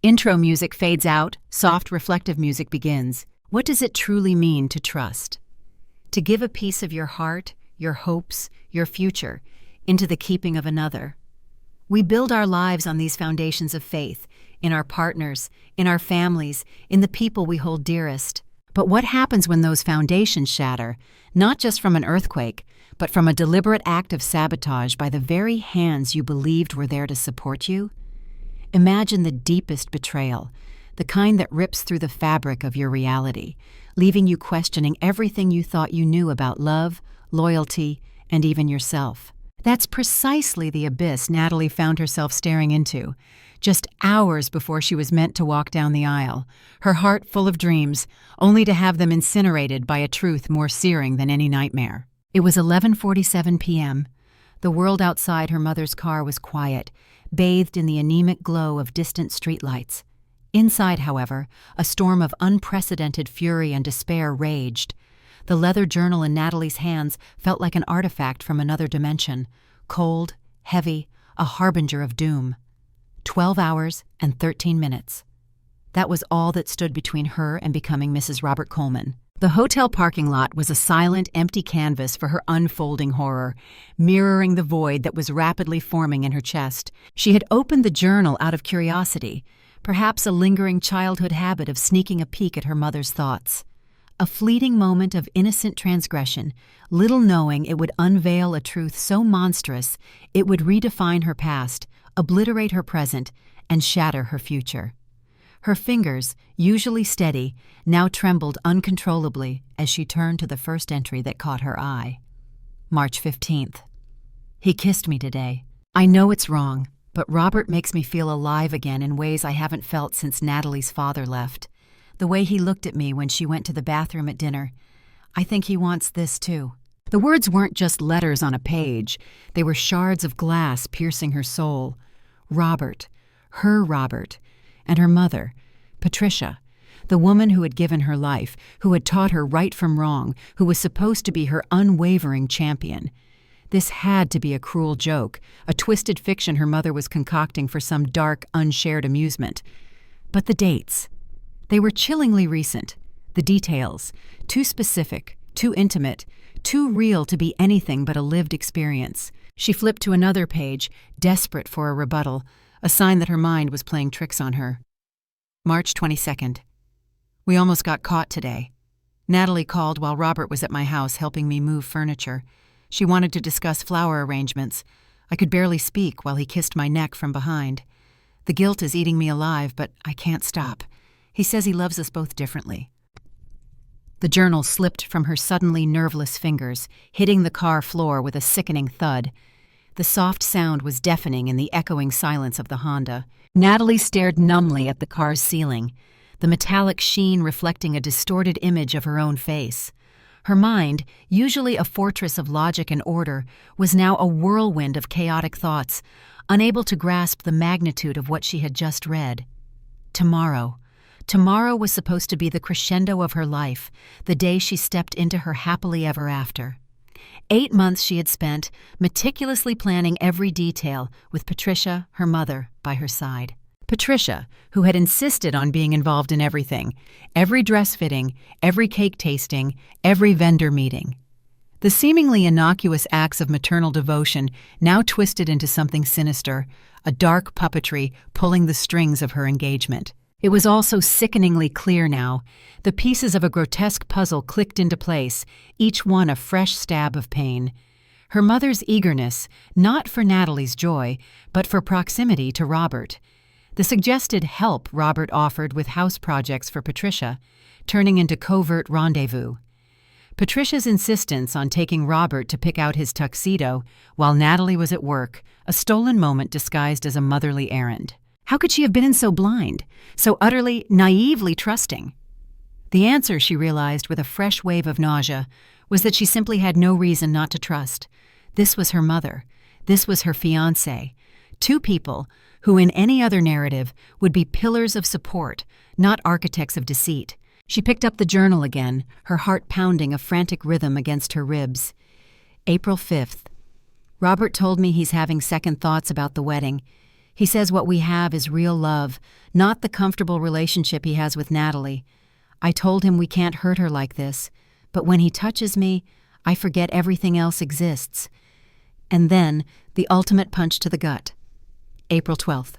Intro music fades out, soft reflective music begins. What does it truly mean to trust? To give a piece of your heart, your hopes, your future, into the keeping of another. We build our lives on these foundations of faith, in our partners, in our families, in the people we hold dearest. But what happens when those foundations shatter, not just from an earthquake, but from a deliberate act of sabotage by the very hands you believed were there to support you? Imagine the deepest betrayal, the kind that rips through the fabric of your reality, leaving you questioning everything you thought you knew about love, loyalty, and even yourself. That's precisely the abyss Natalie found herself staring into, just hours before she was meant to walk down the aisle, her heart full of dreams, only to have them incinerated by a truth more searing than any nightmare. It was 11:47 p.m. The world outside her mother's car was quiet, bathed in the anemic glow of distant streetlights. Inside, however, a storm of unprecedented fury and despair raged. The leather journal in Natalie's hands felt like an artifact from another dimension, cold, heavy, a harbinger of doom. 12 hours and 13 minutes. That was all that stood between her and becoming Mrs. Robert Coleman. The hotel parking lot was a silent, empty canvas for her unfolding horror, mirroring the void that was rapidly forming in her chest. She had opened the journal out of curiosity, perhaps a lingering childhood habit of sneaking a peek at her mother's thoughts. A fleeting moment of innocent transgression, little knowing it would unveil a truth so monstrous it would redefine her past, obliterate her present, and shatter her future. Her fingers, usually steady, now trembled uncontrollably as she turned to the first entry that caught her eye. March 15th. He kissed me today. I know it's wrong, but Robert makes me feel alive again in ways I haven't felt since Natalie's father left. The way he looked at me when she went to the bathroom at dinner. I think he wants this too. The words weren't just letters on a page. They were shards of glass piercing her soul. Robert, her Robert, and her mother, Patricia, the woman who had given her life, who had taught her right from wrong, who was supposed to be her unwavering champion. This had to be a cruel joke, a twisted fiction her mother was concocting for some dark, unshared amusement. But the dates, they were chillingly recent. The details, too specific, too intimate, too real to be anything but a lived experience. She flipped to another page, desperate for a rebuttal, a sign that her mind was playing tricks on her. March 22nd. We almost got caught today. Natalie called while Robert was at my house helping me move furniture. She wanted to discuss flower arrangements. I could barely speak while he kissed my neck from behind. The guilt is eating me alive, but I can't stop. He says he loves us both differently. The journal slipped from her suddenly nerveless fingers, hitting the car floor with a sickening thud. The soft sound was deafening in the echoing silence of the Honda. Natalie stared numbly at the car's ceiling, the metallic sheen reflecting a distorted image of her own face. Her mind, usually a fortress of logic and order, was now a whirlwind of chaotic thoughts, unable to grasp the magnitude of what she had just read. Tomorrow was supposed to be the crescendo of her life, the day she stepped into her happily ever after. 8 months she had spent meticulously planning every detail with Patricia, her mother, by her side. Patricia, who had insisted on being involved in everything, every dress fitting, every cake tasting, every vendor meeting. The seemingly innocuous acts of maternal devotion now twisted into something sinister, a dark puppetry pulling the strings of her engagement. It was all so sickeningly clear now. The pieces of a grotesque puzzle clicked into place, each one a fresh stab of pain. Her mother's eagerness, not for Natalie's joy, but for proximity to Robert. The suggested help Robert offered with house projects for Patricia, turning into covert rendezvous. Patricia's insistence on taking Robert to pick out his tuxedo while Natalie was at work, a stolen moment disguised as a motherly errand. How could she have been so blind, so utterly, naively trusting? The answer, she realized with a fresh wave of nausea, was that she simply had no reason not to trust. This was her mother. This was her fiancé. Two people who, in any other narrative, would be pillars of support, not architects of deceit. She picked up the journal again, her heart pounding a frantic rhythm against her ribs. April 5th. Robert told me he's having second thoughts about the wedding. He says what we have is real love, not the comfortable relationship he has with Natalie. I told him we can't hurt her like this, but when he touches me, I forget everything else exists. And then, the ultimate punch to the gut. April 12th.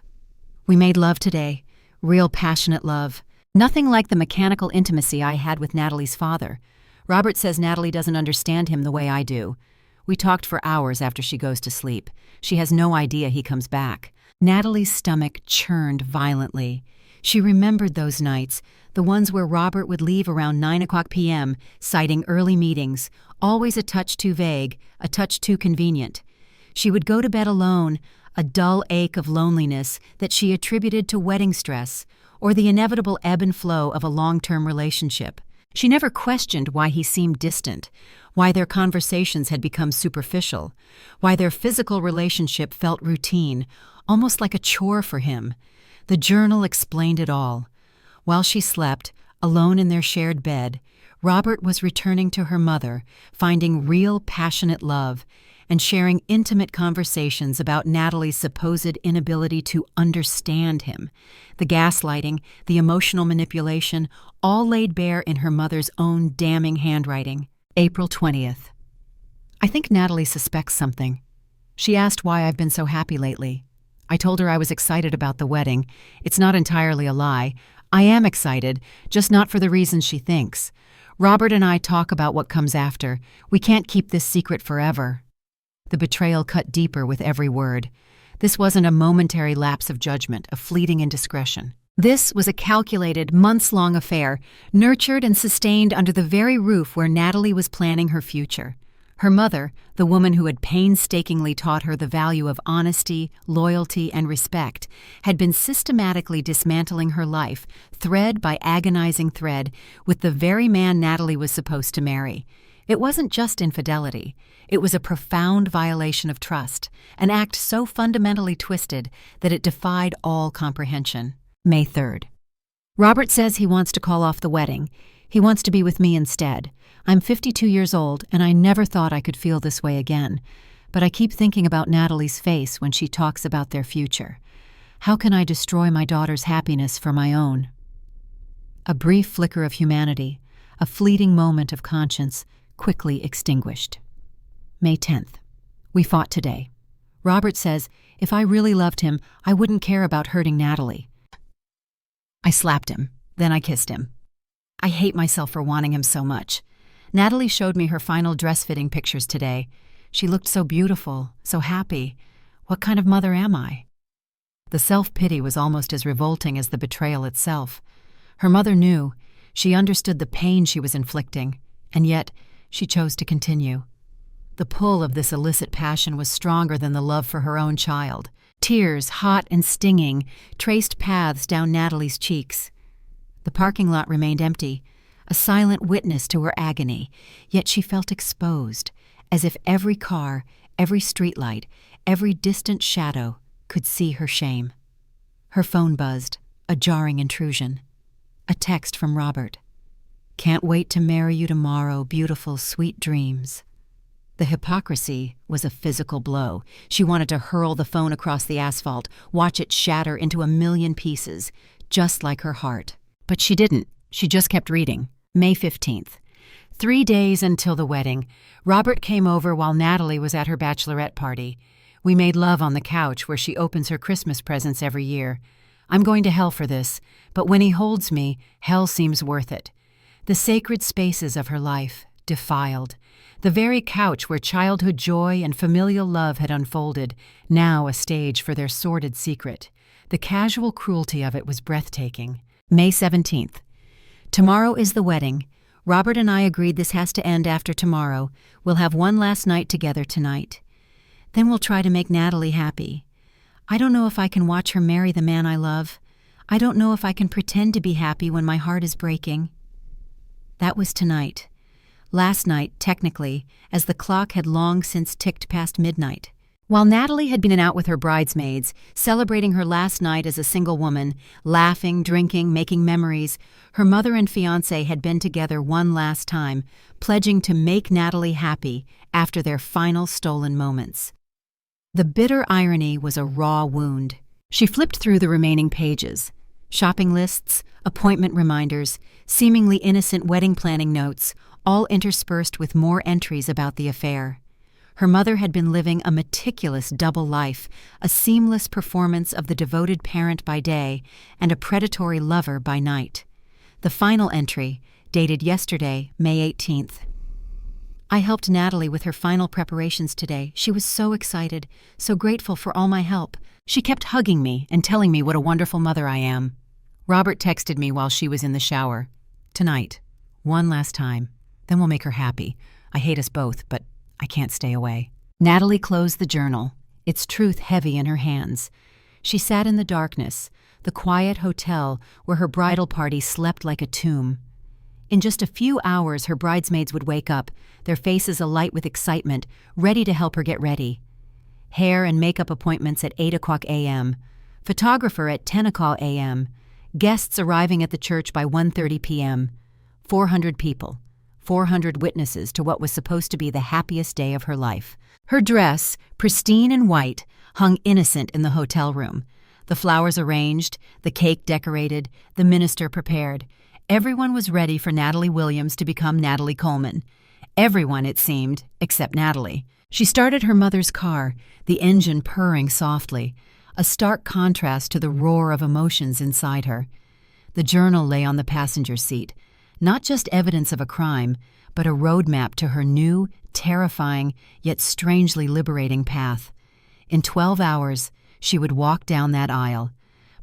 We made love today. Real passionate love. Nothing like the mechanical intimacy I had with Natalie's father. Robert says Natalie doesn't understand him the way I do. We talked for hours after she goes to sleep. She has no idea he comes back. Natalie's stomach churned violently. She remembered those nights, the ones where Robert would leave around 9 p.m., citing early meetings, always a touch too vague, a touch too convenient. She would go to bed alone, a dull ache of loneliness that she attributed to wedding stress or the inevitable ebb and flow of a long-term relationship. She never questioned why he seemed distant, why their conversations had become superficial, why their physical relationship felt routine, almost like a chore for him. The journal explained it all. While she slept, alone in their shared bed, Robert was returning to her mother, finding real passionate love, and sharing intimate conversations about Natalie's supposed inability to understand him. The gaslighting, the emotional manipulation, all laid bare in her mother's own damning handwriting. April 20th. I think Natalie suspects something. She asked why I've been so happy lately. I told her I was excited about the wedding. It's not entirely a lie. I am excited, just not for the reasons she thinks. Robert and I talk about what comes after. We can't keep this secret forever. The betrayal cut deeper with every word. This wasn't a momentary lapse of judgment, a fleeting indiscretion. This was a calculated, months-long affair, nurtured and sustained under the very roof where Natalie was planning her future. Her mother, the woman who had painstakingly taught her the value of honesty, loyalty, and respect, had been systematically dismantling her life, thread by agonizing thread, with the very man Natalie was supposed to marry. It wasn't just infidelity. It was a profound violation of trust, an act so fundamentally twisted that it defied all comprehension. May 3rd. Robert says he wants to call off the wedding. He wants to be with me instead. I'm 52 years old, and I never thought I could feel this way again. But I keep thinking about Natalie's face when she talks about their future. How can I destroy my daughter's happiness for my own? A brief flicker of humanity, a fleeting moment of conscience, quickly extinguished. May 10th. We fought today. Robert says, if I really loved him, I wouldn't care about hurting Natalie. I slapped him, then I kissed him. I hate myself for wanting him so much. Natalie showed me her final dress-fitting pictures today. She looked so beautiful, so happy. What kind of mother am I? The self-pity was almost as revolting as the betrayal itself. Her mother knew. She understood the pain she was inflicting, and yet she chose to continue. The pull of this illicit passion was stronger than the love for her own child. Tears, hot and stinging, traced paths down Natalie's cheeks. The parking lot remained empty, a silent witness to her agony, yet she felt exposed, as if every car, every streetlight, every distant shadow could see her shame. Her phone buzzed, a jarring intrusion. A text from Robert. Can't wait to marry you tomorrow, beautiful, sweet dreams. The hypocrisy was a physical blow. She wanted to hurl the phone across the asphalt, watch it shatter into a million pieces, just like her heart. But she didn't. She just kept reading. May 15th. 3 days until the wedding. Robert came over while Natalie was at her bachelorette party. We made love on the couch where she opens her Christmas presents every year. I'm going to hell for this, but when he holds me, hell seems worth it. The sacred spaces of her life, defiled. The very couch where childhood joy and familial love had unfolded, now a stage for their sordid secret. The casual cruelty of it was breathtaking. May 17th. Tomorrow is the wedding. Robert and I agreed this has to end after tomorrow. We'll have one last night together tonight. Then we'll try to make Natalie happy. I don't know if I can watch her marry the man I love. I don't know if I can pretend to be happy when my heart is breaking. That was tonight. Last night, technically, as the clock had long since ticked past midnight. While Natalie had been out with her bridesmaids, celebrating her last night as a single woman, laughing, drinking, making memories, her mother and fiancé had been together one last time, pledging to make Natalie happy after their final stolen moments. The bitter irony was a raw wound. She flipped through the remaining pages. Shopping lists, appointment reminders, seemingly innocent wedding planning notes, all interspersed with more entries about the affair. Her mother had been living a meticulous double life, a seamless performance of the devoted parent by day and a predatory lover by night. The final entry, dated yesterday, May 18th. I helped Natalie with her final preparations today. She was so excited, so grateful for all my help. She kept hugging me and telling me what a wonderful mother I am. Robert texted me while she was in the shower. Tonight. One last time. Then we'll make her happy. I hate us both, but I can't stay away. Natalie closed the journal, its truth heavy in her hands. She sat in the darkness, the quiet hotel where her bridal party slept like a tomb. In just a few hours, her bridesmaids would wake up, their faces alight with excitement, ready to help her get ready. Hair and makeup appointments at 8 o'clock a.m., photographer at 10 o'clock a.m., guests arriving at the church by 1:30 p.m., 400 people, 400 witnesses to what was supposed to be the happiest day of her life. Her dress, pristine and white, hung innocent in the hotel room. The flowers arranged, the cake decorated, the minister prepared. Everyone was ready for Natalie Williams to become Natalie Coleman. Everyone, it seemed, except Natalie. She started her mother's car, the engine purring softly, a stark contrast to the roar of emotions inside her. The journal lay on the passenger seat, not just evidence of a crime, but a roadmap to her new, terrifying, yet strangely liberating path. In 12 hours, she would walk down that aisle,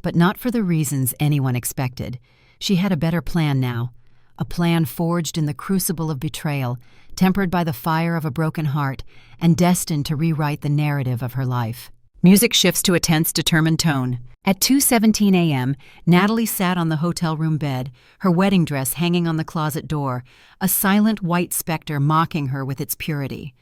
but not for the reasons anyone expected. She had a better plan now, a plan forged in the crucible of betrayal, tempered by the fire of a broken heart, and destined to rewrite the narrative of her life. Music shifts to a tense, determined tone. At 2:17 a.m., Natalie sat on the hotel room bed, her wedding dress hanging on the closet door, a silent white specter mocking her with its purity.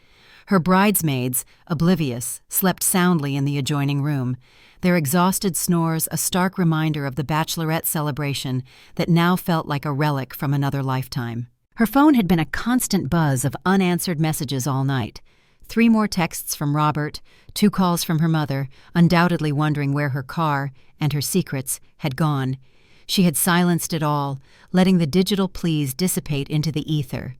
Her bridesmaids, oblivious, slept soundly in the adjoining room, their exhausted snores a stark reminder of the bachelorette celebration that now felt like a relic from another lifetime. Her phone had been a constant buzz of unanswered messages all night. 3 more texts from Robert, 2 calls from her mother, undoubtedly wondering where her car and her secrets had gone. She had silenced it all, letting the digital pleas dissipate into the ether.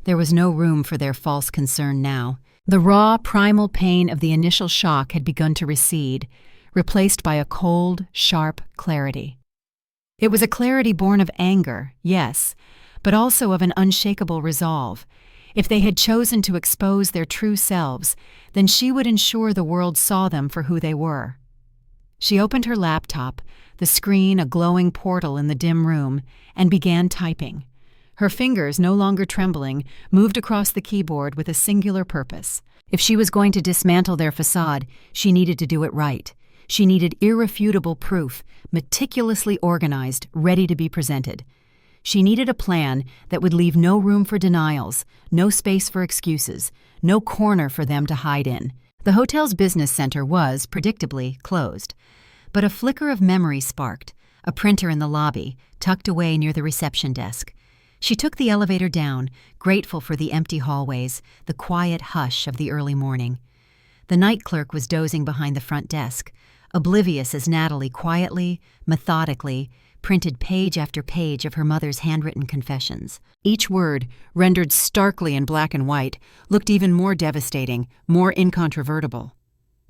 There was no room for their false concern now. The raw, primal pain of the initial shock had begun to recede, replaced by a cold, sharp clarity. It was a clarity born of anger, yes, but also of an unshakable resolve. If they had chosen to expose their true selves, then she would ensure the world saw them for who they were. She opened her laptop, the screen a glowing portal in the dim room, and began typing. Her fingers, no longer trembling, moved across the keyboard with a singular purpose. If she was going to dismantle their facade, she needed to do it right. She needed irrefutable proof, meticulously organized, ready to be presented. She needed a plan that would leave no room for denials, no space for excuses, no corner for them to hide in. The hotel's business center was, predictably, closed. But a flicker of memory sparked, a printer in the lobby, tucked away near the reception desk. She took the elevator down, grateful for the empty hallways, the quiet hush of the early morning. The night clerk was dozing behind the front desk, oblivious as Natalie quietly, methodically, printed page after page of her mother's handwritten confessions. Each word, rendered starkly in black and white, looked even more devastating, more incontrovertible.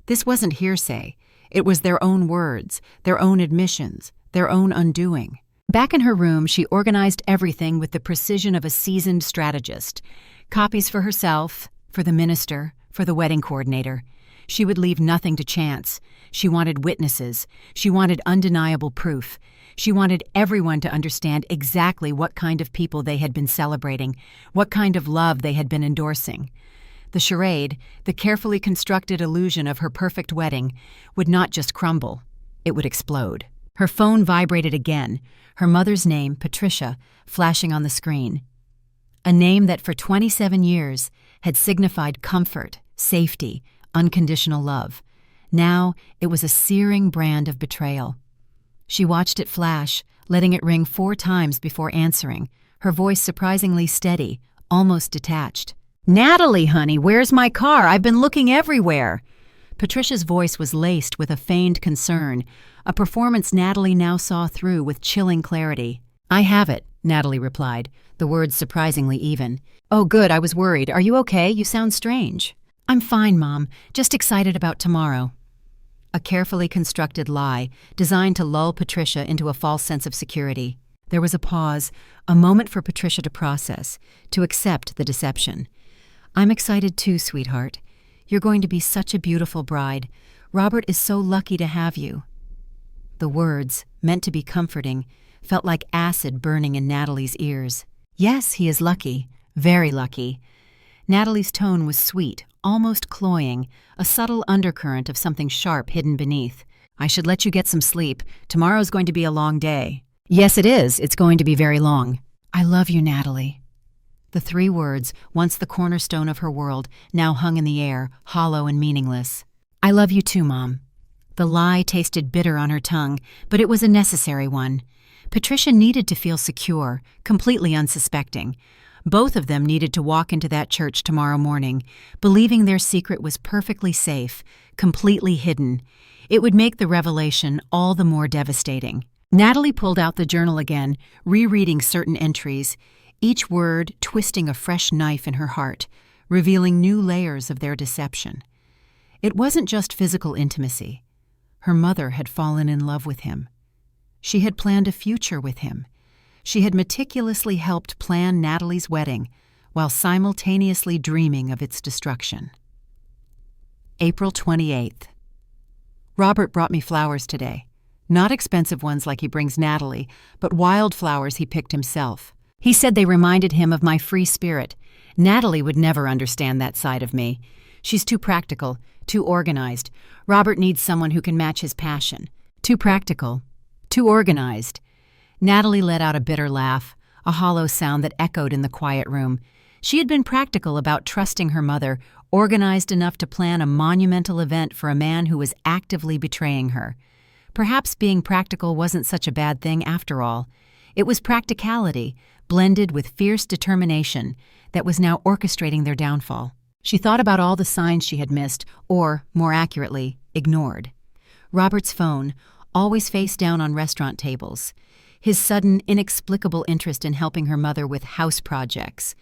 This wasn't hearsay. It was their own words, their own admissions, their own undoing. Back in her room, she organized everything with the precision of a seasoned strategist. Copies for herself, for the minister, for the wedding coordinator. She would leave nothing to chance. She wanted witnesses. She wanted undeniable proof. She wanted everyone to understand exactly what kind of people they had been celebrating, what kind of love they had been endorsing. The charade, the carefully constructed illusion of her perfect wedding, would not just crumble, it would explode. Her phone vibrated again, her mother's name, Patricia, flashing on the screen. A name that for 27 years had signified comfort, safety, unconditional love. Now it was a searing brand of betrayal. She watched it flash, letting it ring 4 times before answering, her voice surprisingly steady, almost detached. "Natalie, honey, where's my car? I've been looking everywhere." Patricia's voice was laced with a feigned concern, a performance Natalie now saw through with chilling clarity. "I have it," Natalie replied, the words surprisingly even. "Oh, good, I was worried. Are you okay? You sound strange." "I'm fine, Mom. Just excited about tomorrow." A carefully constructed lie, designed to lull Patricia into a false sense of security. There was a pause, a moment for Patricia to process, to accept the deception. "I'm excited too, sweetheart. You're going to be such a beautiful bride. Robert is so lucky to have you." The words, meant to be comforting, felt like acid burning in Natalie's ears. "Yes, he is lucky. Very lucky." Natalie's tone was sweet, almost cloying, a subtle undercurrent of something sharp hidden beneath. "I should let you get some sleep. Tomorrow's going to be a long day." "Yes, it is. It's going to be very long." "I love you, Natalie." The three words, once the cornerstone of her world, now hung in the air, hollow and meaningless. "I love you too, Mom." The lie tasted bitter on her tongue, but it was a necessary one. Patricia needed to feel secure, completely unsuspecting. Both of them needed to walk into that church tomorrow morning, believing their secret was perfectly safe, completely hidden. It would make the revelation all the more devastating. Natalie pulled out the journal again, rereading certain entries, each word twisting a fresh knife in her heart, revealing new layers of their deception. It wasn't just physical intimacy. Her mother had fallen in love with him. She had planned a future with him. She had meticulously helped plan Natalie's wedding, while simultaneously dreaming of its destruction. April 28th. Robert brought me flowers today. Not expensive ones like he brings Natalie, but wildflowers he picked himself. He said they reminded him of my free spirit. Natalie would never understand that side of me. She's too practical, too organized. Robert needs someone who can match his passion. Too practical, too organized. Natalie let out a bitter laugh, a hollow sound that echoed in the quiet room. She had been practical about trusting her mother, organized enough to plan a monumental event for a man who was actively betraying her. Perhaps being practical wasn't such a bad thing after all. It was practicality, blended with fierce determination, that was now orchestrating their downfall. She thought about all the signs she had missed, or, more accurately, ignored. Robert's phone, always face down on restaurant tables. His sudden, inexplicable interest in helping her mother with house projects.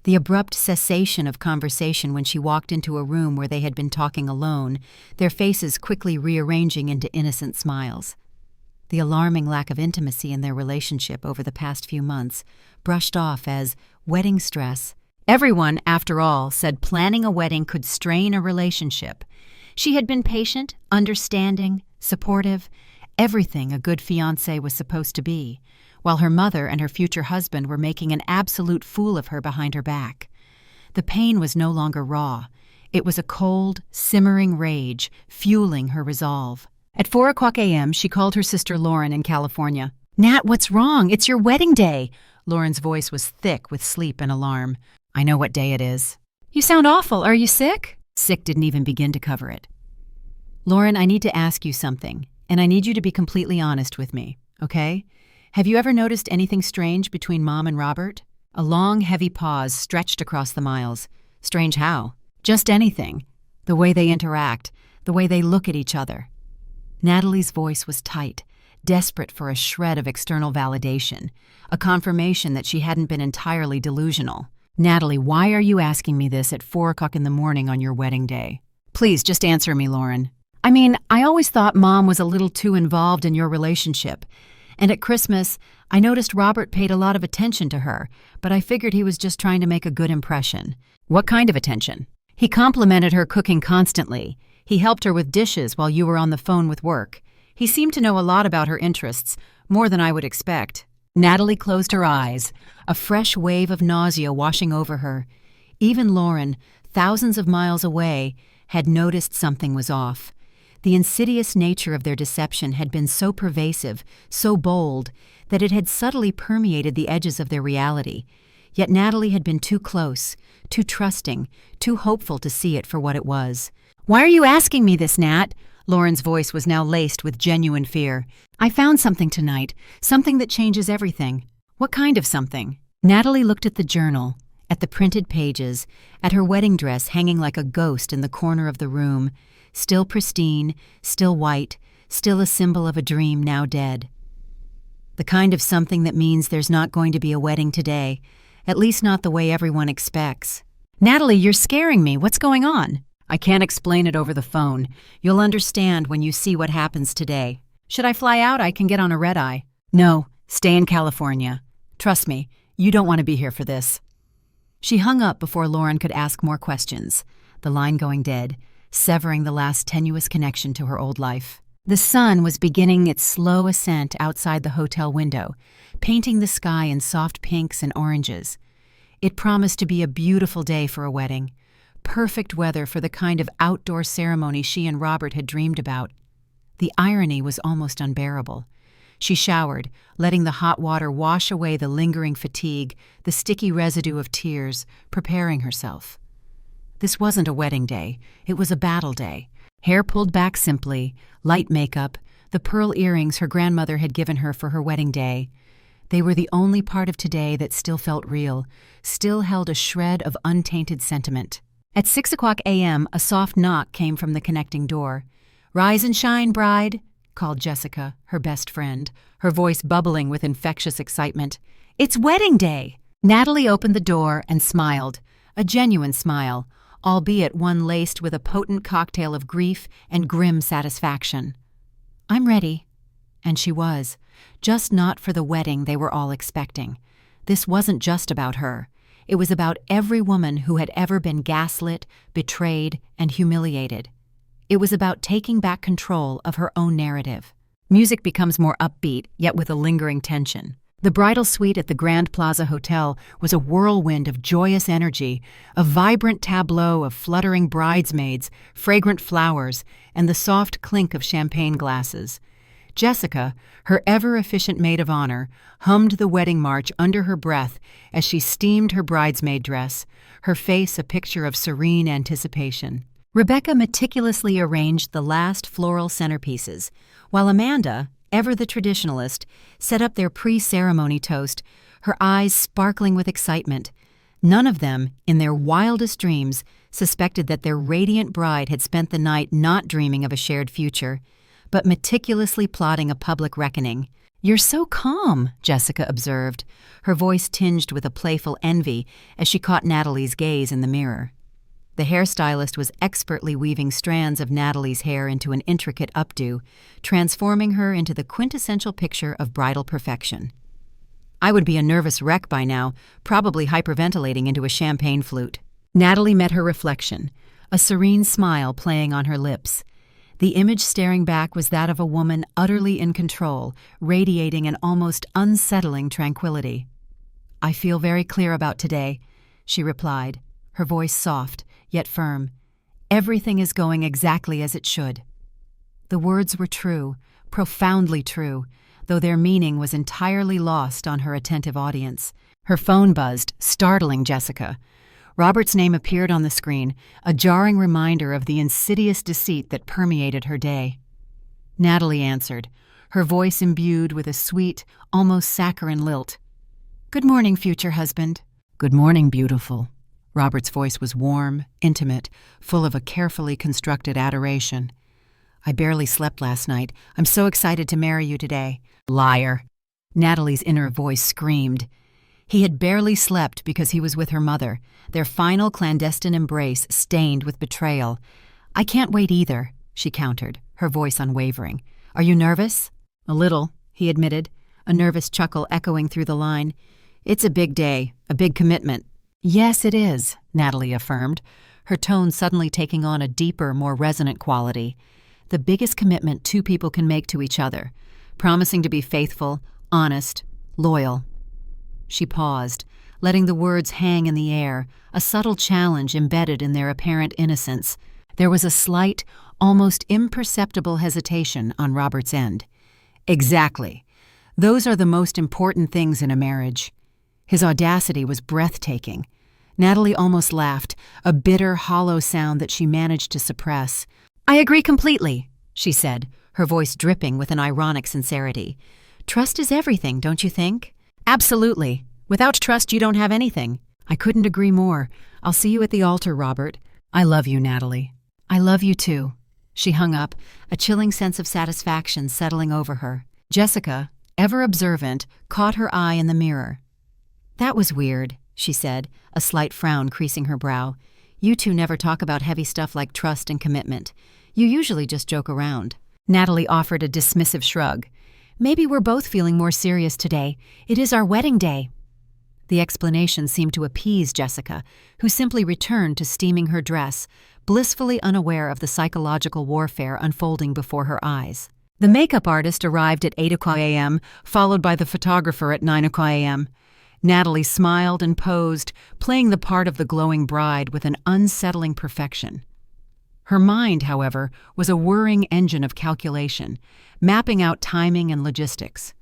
The abrupt cessation of conversation when she walked into a room where they had been talking alone, their faces quickly rearranging into innocent smiles. The alarming lack of intimacy in their relationship over the past few months, brushed off as wedding stress. Everyone, after all, said planning a wedding could strain a relationship. She had been patient, understanding, supportive, everything a good fiancé was supposed to be, while her mother and her future husband were making an absolute fool of her behind her back. The pain was no longer raw. It was a cold, simmering rage, fueling her resolve. At 4:00 a.m., she called her sister Lauren in California. "Nat, what's wrong? It's your wedding day." Lauren's voice was thick with sleep and alarm. "I know what day it is." "You sound awful. Are you sick?" Sick didn't even begin to cover it. "Lauren, I need to ask you something, and I need you to be completely honest with me, okay? Have you ever noticed anything strange between Mom and Robert?" A long, heavy pause stretched across the miles. "Strange how?" "Just anything. The way they interact, the way they look at each other." Natalie's voice was tight, desperate for a shred of external validation, a confirmation that she hadn't been entirely delusional. "Natalie, why are you asking me this at 4:00 in the morning on your wedding day? Please, just answer me, Lauren." "I mean, I always thought Mom was a little too involved in your relationship. And at Christmas, I noticed Robert paid a lot of attention to her, but I figured he was just trying to make a good impression." "What kind of attention?" "He complimented her cooking constantly. He helped her with dishes while you were on the phone with work. He seemed to know a lot about her interests, more than I would expect." Natalie closed her eyes, a fresh wave of nausea washing over her. Even Lauren, thousands of miles away, had noticed something was off. The insidious nature of their deception had been so pervasive, so bold, that it had subtly permeated the edges of their reality. Yet Natalie had been too close, too trusting, too hopeful to see it for what it was. "Why are you asking me this, Nat?" Lauren's voice was now laced with genuine fear. "I found something tonight, something that changes everything." "What kind of something?" Natalie looked at the journal, at the printed pages, at her wedding dress hanging like a ghost in the corner of the room, still pristine, still white, still a symbol of a dream now dead. The kind of something that means there's not going to be a wedding today, at least not the way everyone expects. "Natalie, you're scaring me. What's going on?" "I can't explain it over the phone. You'll understand when you see what happens today." "Should I fly out? I can get on a red-eye." "No, stay in California. Trust me, you don't want to be here for this." She hung up before Lauren could ask more questions, the line going dead, severing the last tenuous connection to her old life. The sun was beginning its slow ascent outside the hotel window, painting the sky in soft pinks and oranges. It promised to be a beautiful day for a wedding, perfect weather for the kind of outdoor ceremony she and Robert had dreamed about. The irony was almost unbearable. She showered, letting the hot water wash away the lingering fatigue, the sticky residue of tears, preparing herself. This wasn't a wedding day, it was a battle day. Hair pulled back simply, light makeup, the pearl earrings her grandmother had given her for her wedding day. They were the only part of today that still felt real, still held a shred of untainted sentiment. At 6:00 a.m., a soft knock came from the connecting door. "Rise and shine, bride," called Jessica, her best friend, her voice bubbling with infectious excitement. "It's wedding day!" Natalie opened the door and smiled, a genuine smile, albeit one laced with a potent cocktail of grief and grim satisfaction. "I'm ready." And she was, just not for the wedding they were all expecting. This wasn't just about her. It was about every woman who had ever been gaslit, betrayed, and humiliated. It was about taking back control of her own narrative. Music becomes more upbeat, yet with a lingering tension. The bridal suite at the Grand Plaza Hotel was a whirlwind of joyous energy, a vibrant tableau of fluttering bridesmaids, fragrant flowers, and the soft clink of champagne glasses. Jessica, her ever-efficient maid of honor, hummed the wedding march under her breath as she steamed her bridesmaid dress, her face a picture of serene anticipation. Rebecca meticulously arranged the last floral centerpieces, while Amanda, ever the traditionalist, set up their pre-ceremony toast, her eyes sparkling with excitement. None of them, in their wildest dreams, suspected that their radiant bride had spent the night not dreaming of a shared future, but meticulously plotting a public reckoning. "You're so calm," Jessica observed, her voice tinged with a playful envy as she caught Natalie's gaze in the mirror. The hairstylist was expertly weaving strands of Natalie's hair into an intricate updo, transforming her into the quintessential picture of bridal perfection. "I would be a nervous wreck by now, probably hyperventilating into a champagne flute." Natalie met her reflection, a serene smile playing on her lips. The image staring back was that of a woman utterly in control, radiating an almost unsettling tranquility. "I feel very clear about today," she replied, her voice soft, yet firm. "Everything is going exactly as it should." The words were true, profoundly true, though their meaning was entirely lost on her attentive audience. Her phone buzzed, startling Jessica. Robert's name appeared on the screen, a jarring reminder of the insidious deceit that permeated her day. Natalie answered, her voice imbued with a sweet, almost saccharine lilt. "Good morning, future husband." "Good morning, beautiful." Robert's voice was warm, intimate, full of a carefully constructed adoration. "I barely slept last night. I'm so excited to marry you today." "Liar," Natalie's inner voice screamed. He had barely slept because he was with her mother, their final clandestine embrace stained with betrayal. "I can't wait either," she countered, her voice unwavering. "Are you nervous?" "A little," he admitted, a nervous chuckle echoing through the line. "It's a big day, a big commitment." "Yes, it is," Natalie affirmed, her tone suddenly taking on a deeper, more resonant quality. "The biggest commitment two people can make to each other, promising to be faithful, honest, loyal." She paused, letting the words hang in the air, a subtle challenge embedded in their apparent innocence. There was a slight, almost imperceptible hesitation on Robert's end. "Exactly. Those are the most important things in a marriage." His audacity was breathtaking. Natalie almost laughed, a bitter, hollow sound that she managed to suppress. "I agree completely," she said, her voice dripping with an ironic sincerity. "Trust is everything, don't you think?" "Absolutely. Without trust, you don't have anything." I couldn't agree more. I'll see you at the altar, Robert. I love you, Natalie. I love you too. She hung up, a chilling sense of satisfaction settling over her. Jessica, ever observant, caught her eye in the mirror. That was weird, she said, a slight frown creasing her brow. You two never talk about heavy stuff like trust and commitment. You usually just joke around. Natalie offered a dismissive shrug. Maybe we're both feeling more serious today. It is our wedding day. The explanation seemed to appease Jessica, who simply returned to steaming her dress, blissfully unaware of the psychological warfare unfolding before her eyes. The makeup artist arrived at 8 a.m., followed by the photographer at 9 a.m. Natalie smiled and posed, playing the part of the glowing bride with an unsettling perfection. Her mind, however, was a whirring engine of calculation, mapping out timing and logistics.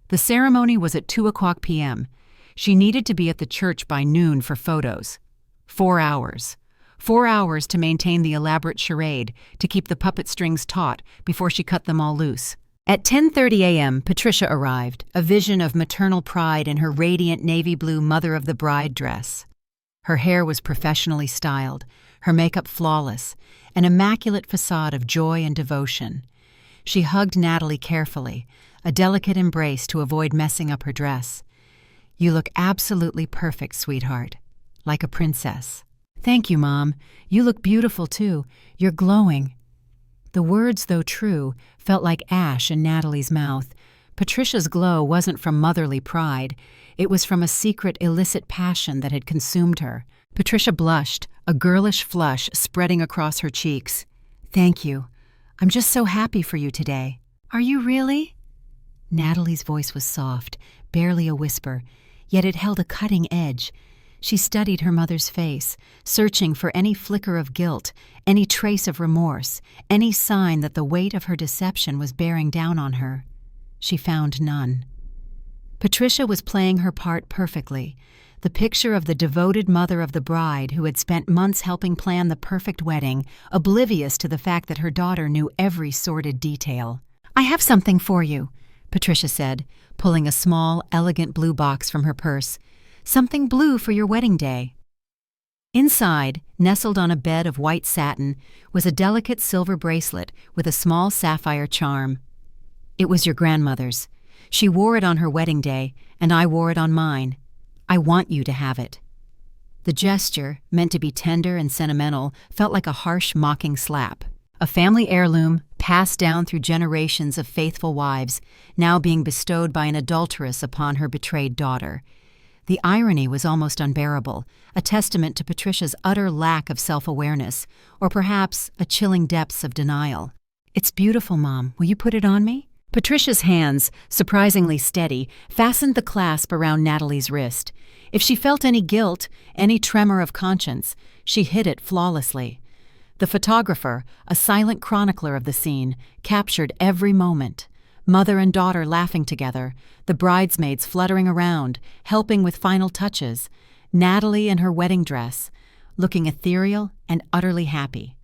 The ceremony was at 2 p.m. She needed to be at the church by noon for photos. 4 hours. 4 hours to maintain the elaborate charade, to keep the puppet strings taut before she cut them all loose. At 10:30 a.m., Patricia arrived, a vision of maternal pride in her radiant navy blue mother-of-the-bride dress. Her hair was professionally styled, her makeup flawless, an immaculate facade of joy and devotion. She hugged Natalie carefully, a delicate embrace to avoid messing up her dress. You look absolutely perfect, sweetheart. Like a princess. Thank you, Mom. You look beautiful, too. You're glowing. The words, though true, felt like ash in Natalie's mouth. Patricia's glow wasn't from motherly pride. It was from a secret, illicit passion that had consumed her. Patricia blushed, a girlish flush spreading across her cheeks. Thank you. I'm just so happy for you today. Are you really? Natalie's voice was soft, barely a whisper, yet it held a cutting edge. She studied her mother's face, searching for any flicker of guilt, any trace of remorse, any sign that the weight of her deception was bearing down on her. She found none. Patricia was playing her part perfectly, the picture of the devoted mother of the bride who had spent months helping plan the perfect wedding, oblivious to the fact that her daughter knew every sordid detail. I have something for you, Patricia said, pulling a small, elegant blue box from her purse. Something blue for your wedding day. Inside, nestled on a bed of white satin, was a delicate silver bracelet with a small sapphire charm. It was your grandmother's. She wore it on her wedding day, and I wore it on mine. I want you to have it. The gesture, meant to be tender and sentimental, felt like a harsh, mocking slap. A family heirloom, passed down through generations of faithful wives, now being bestowed by an adulteress upon her betrayed daughter. The irony was almost unbearable, a testament to Patricia's utter lack of self-awareness, or perhaps a chilling depths of denial. It's beautiful, Mom. Will you put it on me? Patricia's hands, surprisingly steady, fastened the clasp around Natalie's wrist. If she felt any guilt, any tremor of conscience, she hid it flawlessly. The photographer, a silent chronicler of the scene, captured every moment. Mother and daughter laughing together, the bridesmaids fluttering around, helping with final touches, Natalie in her wedding dress, looking ethereal and utterly happy.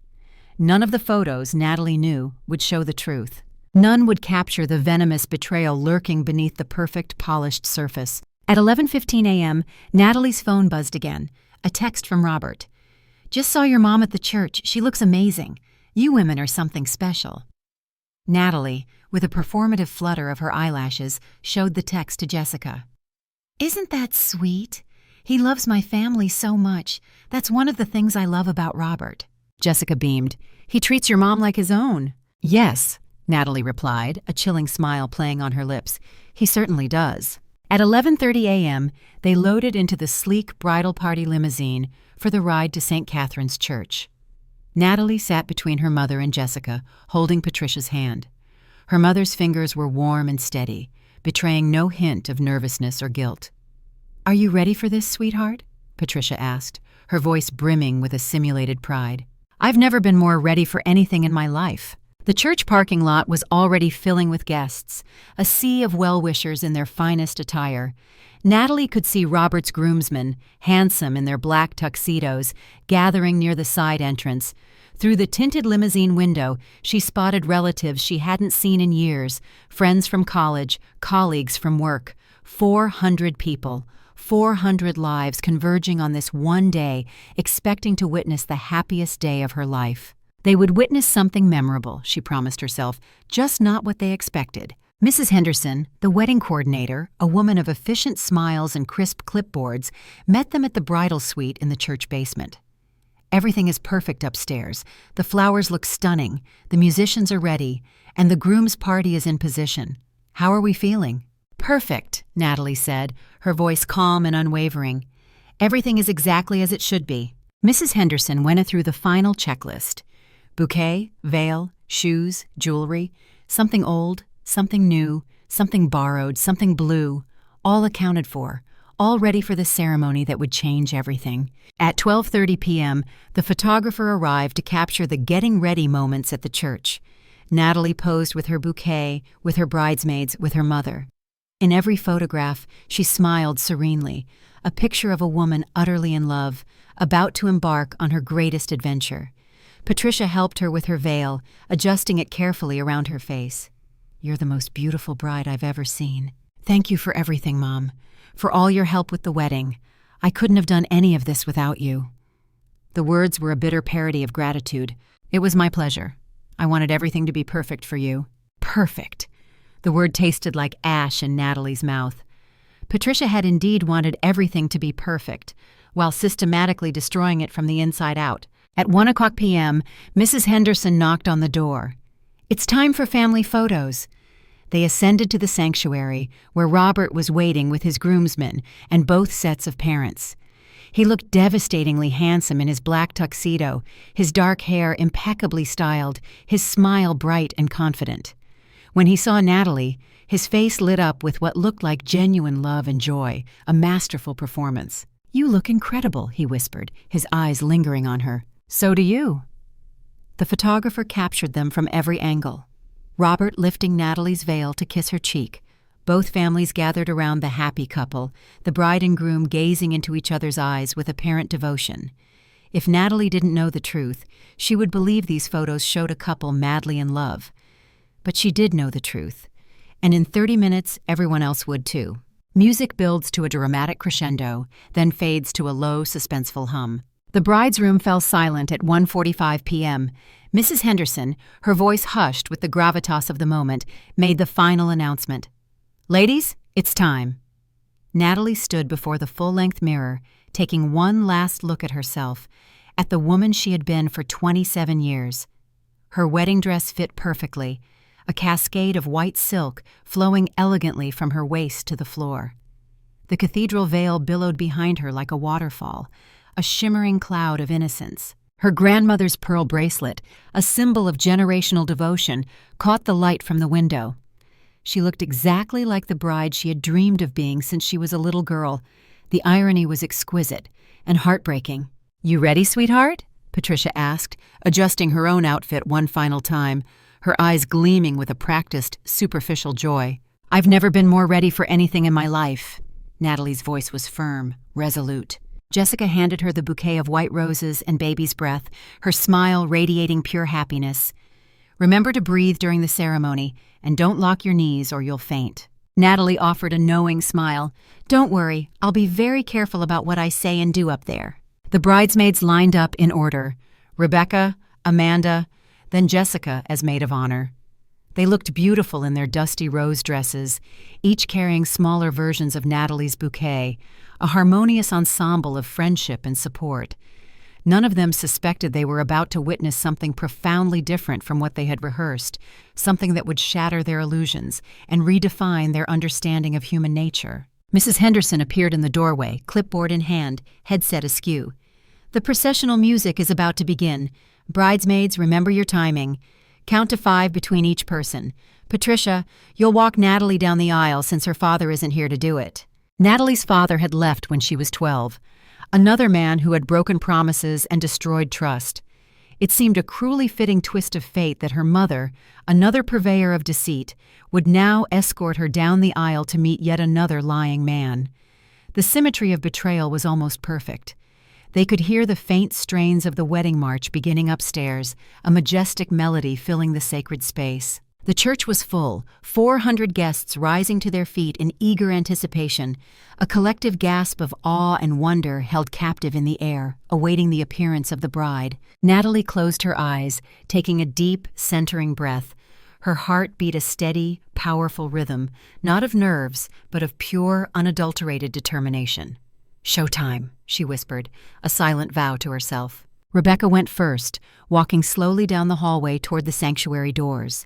None of the photos, Natalie knew, would show the truth. None would capture the venomous betrayal lurking beneath the perfect, polished surface. At 11:15 a.m., Natalie's phone buzzed again, a text from Robert. Just saw your mom at the church. She looks amazing. You women are something special. Natalie, with a performative flutter of her eyelashes, showed the text to Jessica. Isn't that sweet? He loves my family so much. That's one of the things I love about Robert. Jessica beamed. He treats your mom like his own. Yes, Natalie replied, a chilling smile playing on her lips. He certainly does. At 11:30 a.m., they loaded into the sleek bridal party limousine for the ride to St. Catherine's Church. Natalie sat between her mother and Jessica, holding Patricia's hand. Her mother's fingers were warm and steady, betraying no hint of nervousness or guilt. Are you ready for this, sweetheart? Patricia asked, her voice brimming with a simulated pride. I've never been more ready for anything in my life. The church parking lot was already filling with guests, a sea of well-wishers in their finest attire. Natalie could see Robert's groomsmen, handsome in their black tuxedos, gathering near the side entrance. Through the tinted limousine window, she spotted relatives she hadn't seen in years, friends from college, colleagues from work. 400 people, 400 lives converging on this one day, expecting to witness the happiest day of her life. They would witness something memorable, she promised herself, just not what they expected. Mrs. Henderson, the wedding coordinator, a woman of efficient smiles and crisp clipboards, met them at the bridal suite in the church basement. Everything is perfect upstairs. The flowers look stunning, the musicians are ready, and the groom's party is in position. How are we feeling? Perfect, Natalie said, her voice calm and unwavering. Everything is exactly as it should be. Mrs. Henderson went through the final checklist. Bouquet, veil, shoes, jewelry, something old, something new, something borrowed, something blue, all accounted for, all ready for the ceremony that would change everything. At 12:30 p.m., the photographer arrived to capture the getting ready moments at the church. Natalie posed with her bouquet, with her bridesmaids, with her mother. In every photograph, she smiled serenely, a picture of a woman utterly in love, about to embark on her greatest adventure. Patricia helped her with her veil, adjusting it carefully around her face. "You're the most beautiful bride I've ever seen. Thank you for everything, Mom. For all your help with the wedding. I couldn't have done any of this without you." The words were a bitter parody of gratitude. "It was my pleasure. I wanted everything to be perfect for you." Perfect. The word tasted like ash in Natalie's mouth. Patricia had indeed wanted everything to be perfect, while systematically destroying it from the inside out. At 1:00 p.m., Mrs. Henderson knocked on the door. "It's time for family photos." They ascended to the sanctuary, where Robert was waiting with his groomsmen and both sets of parents. He looked devastatingly handsome in his black tuxedo, his dark hair impeccably styled, his smile bright and confident. When he saw Natalie, his face lit up with what looked like genuine love and joy, a masterful performance. "You look incredible," he whispered, his eyes lingering on her. "So do you." The photographer captured them from every angle. Robert lifting Natalie's veil to kiss her cheek. Both families gathered around the happy couple, the bride and groom gazing into each other's eyes with apparent devotion. If Natalie didn't know the truth, she would believe these photos showed a couple madly in love. But she did know the truth, and in 30 minutes everyone else would too. Music builds to a dramatic crescendo, then fades to a low, suspenseful hum. The bride's room fell silent at 1:45 p.m. Mrs. Henderson, her voice hushed with the gravitas of the moment, made the final announcement. "Ladies, it's time." Natalie stood before the full-length mirror, taking one last look at herself, at the woman she had been for 27 years. Her wedding dress fit perfectly, a cascade of white silk flowing elegantly from her waist to the floor. The cathedral veil billowed behind her like a waterfall, a shimmering cloud of innocence. Her grandmother's pearl bracelet, a symbol of generational devotion, caught the light from the window. She looked exactly like the bride she had dreamed of being since she was a little girl. The irony was exquisite and heartbreaking. "You ready, sweetheart?" Patricia asked, adjusting her own outfit one final time, her eyes gleaming with a practiced, superficial joy. "I've never been more ready for anything in my life." Natalie's voice was firm, resolute. Jessica handed her the bouquet of white roses and baby's breath, her smile radiating pure happiness. "Remember to breathe during the ceremony, and don't lock your knees or you'll faint." Natalie offered a knowing smile. "Don't worry, I'll be very careful about what I say and do up there." The bridesmaids lined up in order, Rebecca, Amanda, then Jessica as maid of honor. They looked beautiful in their dusty rose dresses, each carrying smaller versions of Natalie's bouquet, a harmonious ensemble of friendship and support. None of them suspected they were about to witness something profoundly different from what they had rehearsed, something that would shatter their illusions and redefine their understanding of human nature. Mrs. Henderson appeared in the doorway, clipboard in hand, headset askew. "The processional music is about to begin. Bridesmaids, remember your timing. Count to 5 between each person. Patricia, you'll walk Natalie down the aisle since her father isn't here to do it." Natalie's father had left when she was 12, another man who had broken promises and destroyed trust. It seemed a cruelly fitting twist of fate that her mother, another purveyor of deceit, would now escort her down the aisle to meet yet another lying man. The symmetry of betrayal was almost perfect. They could hear the faint strains of the wedding march beginning upstairs, a majestic melody filling the sacred space. The church was full, 400 guests rising to their feet in eager anticipation, a collective gasp of awe and wonder held captive in the air, awaiting the appearance of the bride. Natalie closed her eyes, taking a deep, centering breath. Her heart beat a steady, powerful rhythm, not of nerves, but of pure, unadulterated determination. "Showtime," she whispered, a silent vow to herself. Rebecca went first, walking slowly down the hallway toward the sanctuary doors.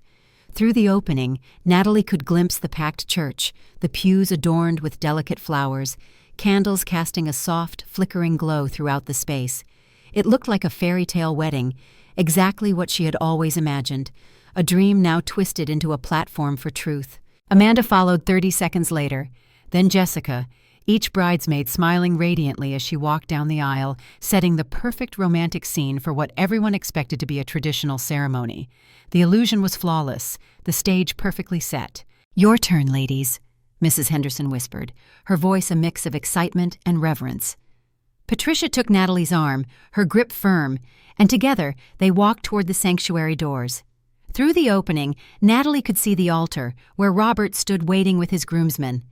Through the opening, Natalie could glimpse the packed church, the pews adorned with delicate flowers, candles casting a soft, flickering glow throughout the space. It looked like a fairy tale wedding, exactly what she had always imagined, a dream now twisted into a platform for truth. Amanda followed 30 seconds later, then Jessica, each bridesmaid smiling radiantly as she walked down the aisle, setting the perfect romantic scene for what everyone expected to be a traditional ceremony. The illusion was flawless, the stage perfectly set. "Your turn, ladies," Mrs. Henderson whispered, her voice a mix of excitement and reverence. Patricia took Natalie's arm, her grip firm, and together they walked toward the sanctuary doors. Through the opening, Natalie could see the altar, where Robert stood waiting with his groomsmen.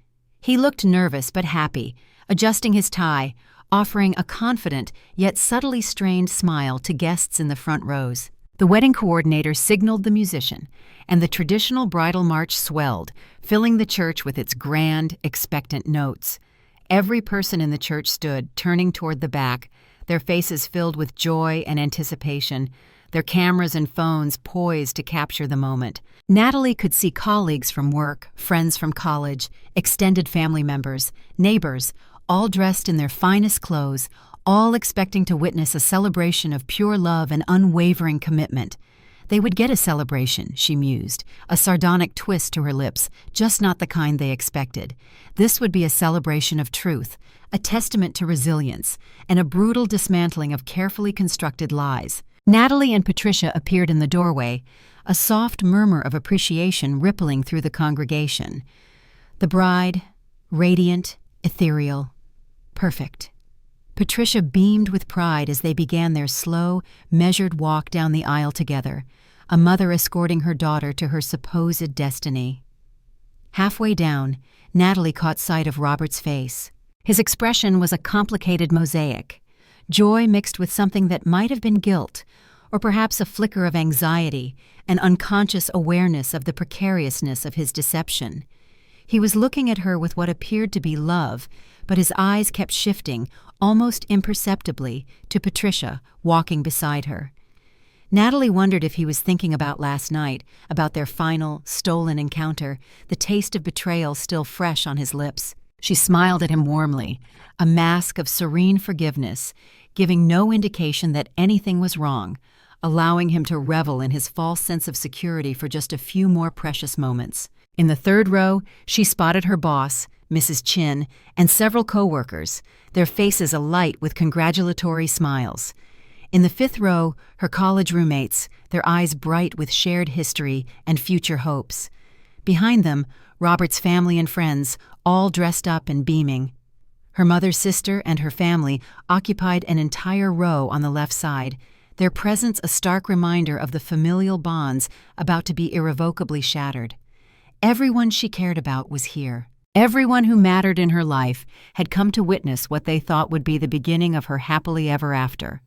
He looked nervous but happy, adjusting his tie, offering a confident yet subtly strained smile to guests in the front rows. The wedding coordinator signaled the musician, and the traditional bridal march swelled, filling the church with its grand, expectant notes. Every person in the church stood, turning toward the back, their faces filled with joy and anticipation, their cameras and phones poised to capture the moment. Natalie could see colleagues from work, friends from college, extended family members, neighbors, all dressed in their finest clothes, all expecting to witness a celebration of pure love and unwavering commitment. They would get a celebration, she mused, a sardonic twist to her lips, just not the kind they expected. This would be a celebration of truth, a testament to resilience, and a brutal dismantling of carefully constructed lies. Natalie and Patricia appeared in the doorway, a soft murmur of appreciation rippling through the congregation. The bride, radiant, ethereal, perfect. Patricia beamed with pride as they began their slow, measured walk down the aisle together, a mother escorting her daughter to her supposed destiny. Halfway down, Natalie caught sight of Robert's face. His expression was a complicated mosaic, joy mixed with something that might have been guilt, or perhaps a flicker of anxiety, an unconscious awareness of the precariousness of his deception. He was looking at her with what appeared to be love, but his eyes kept shifting, almost imperceptibly, to Patricia, walking beside her. Natalie wondered if he was thinking about last night, about their final, stolen encounter, the taste of betrayal still fresh on his lips. She smiled at him warmly, a mask of serene forgiveness, giving no indication that anything was wrong, allowing him to revel in his false sense of security for just a few more precious moments. In the third row, she spotted her boss, Mrs. Chin, and several co-workers, their faces alight with congratulatory smiles. In the fifth row, her college roommates, their eyes bright with shared history and future hopes. Behind them, Robert's family and friends, all dressed up and beaming. Her mother's sister and her family occupied an entire row on the left side, their presence a stark reminder of the familial bonds about to be irrevocably shattered. Everyone she cared about was here. Everyone who mattered in her life had come to witness what they thought would be the beginning of her happily ever after.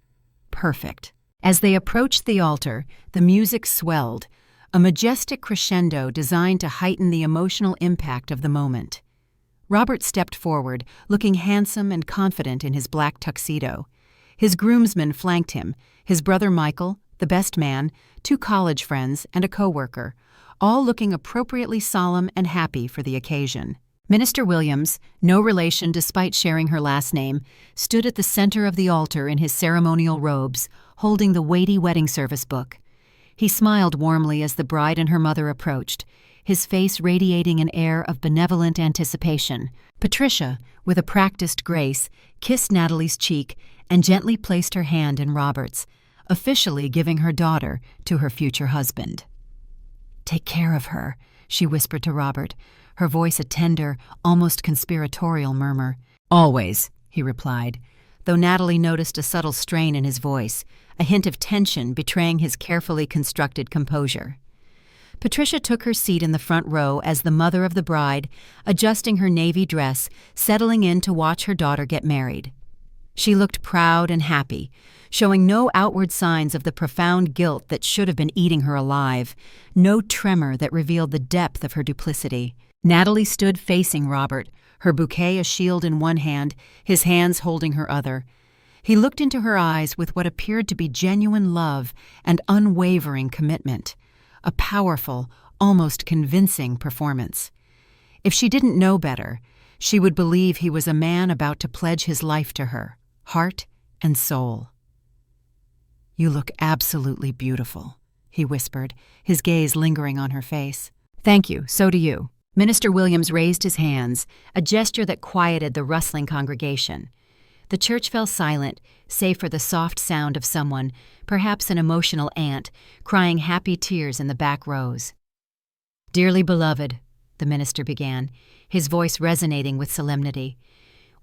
Perfect. As they approached the altar, the music swelled, a majestic crescendo designed to heighten the emotional impact of the moment. Robert stepped forward, looking handsome and confident in his black tuxedo. His groomsmen flanked him, his brother Michael, the best man, 2 college friends, and a co-worker, all looking appropriately solemn and happy for the occasion. Minister Williams, no relation despite sharing her last name, stood at the center of the altar in his ceremonial robes, holding the weighty wedding service book. He smiled warmly as the bride and her mother approached, his face radiating an air of benevolent anticipation. Patricia, with a practiced grace, kissed Natalie's cheek and gently placed her hand in Robert's, officially giving her daughter to her future husband. "Take care of her," she whispered to Robert, her voice a tender, almost conspiratorial murmur. "Always," he replied, though Natalie noticed a subtle strain in his voice, a hint of tension betraying his carefully constructed composure. Patricia took her seat in the front row as the mother of the bride, adjusting her navy dress, settling in to watch her daughter get married. She looked proud and happy, showing no outward signs of the profound guilt that should have been eating her alive, no tremor that revealed the depth of her duplicity. Natalie stood facing Robert, her bouquet a shield in one hand, his hands holding her other. He looked into her eyes with what appeared to be genuine love and unwavering commitment, a powerful, almost convincing performance. If she didn't know better, she would believe he was a man about to pledge his life to her, heart and soul. "You look absolutely beautiful," he whispered, his gaze lingering on her face. "Thank you, so do you." Minister Williams raised his hands, a gesture that quieted the rustling congregation. The church fell silent, save for the soft sound of someone, perhaps an emotional aunt, crying happy tears in the back rows. "Dearly beloved," the minister began, his voice resonating with solemnity,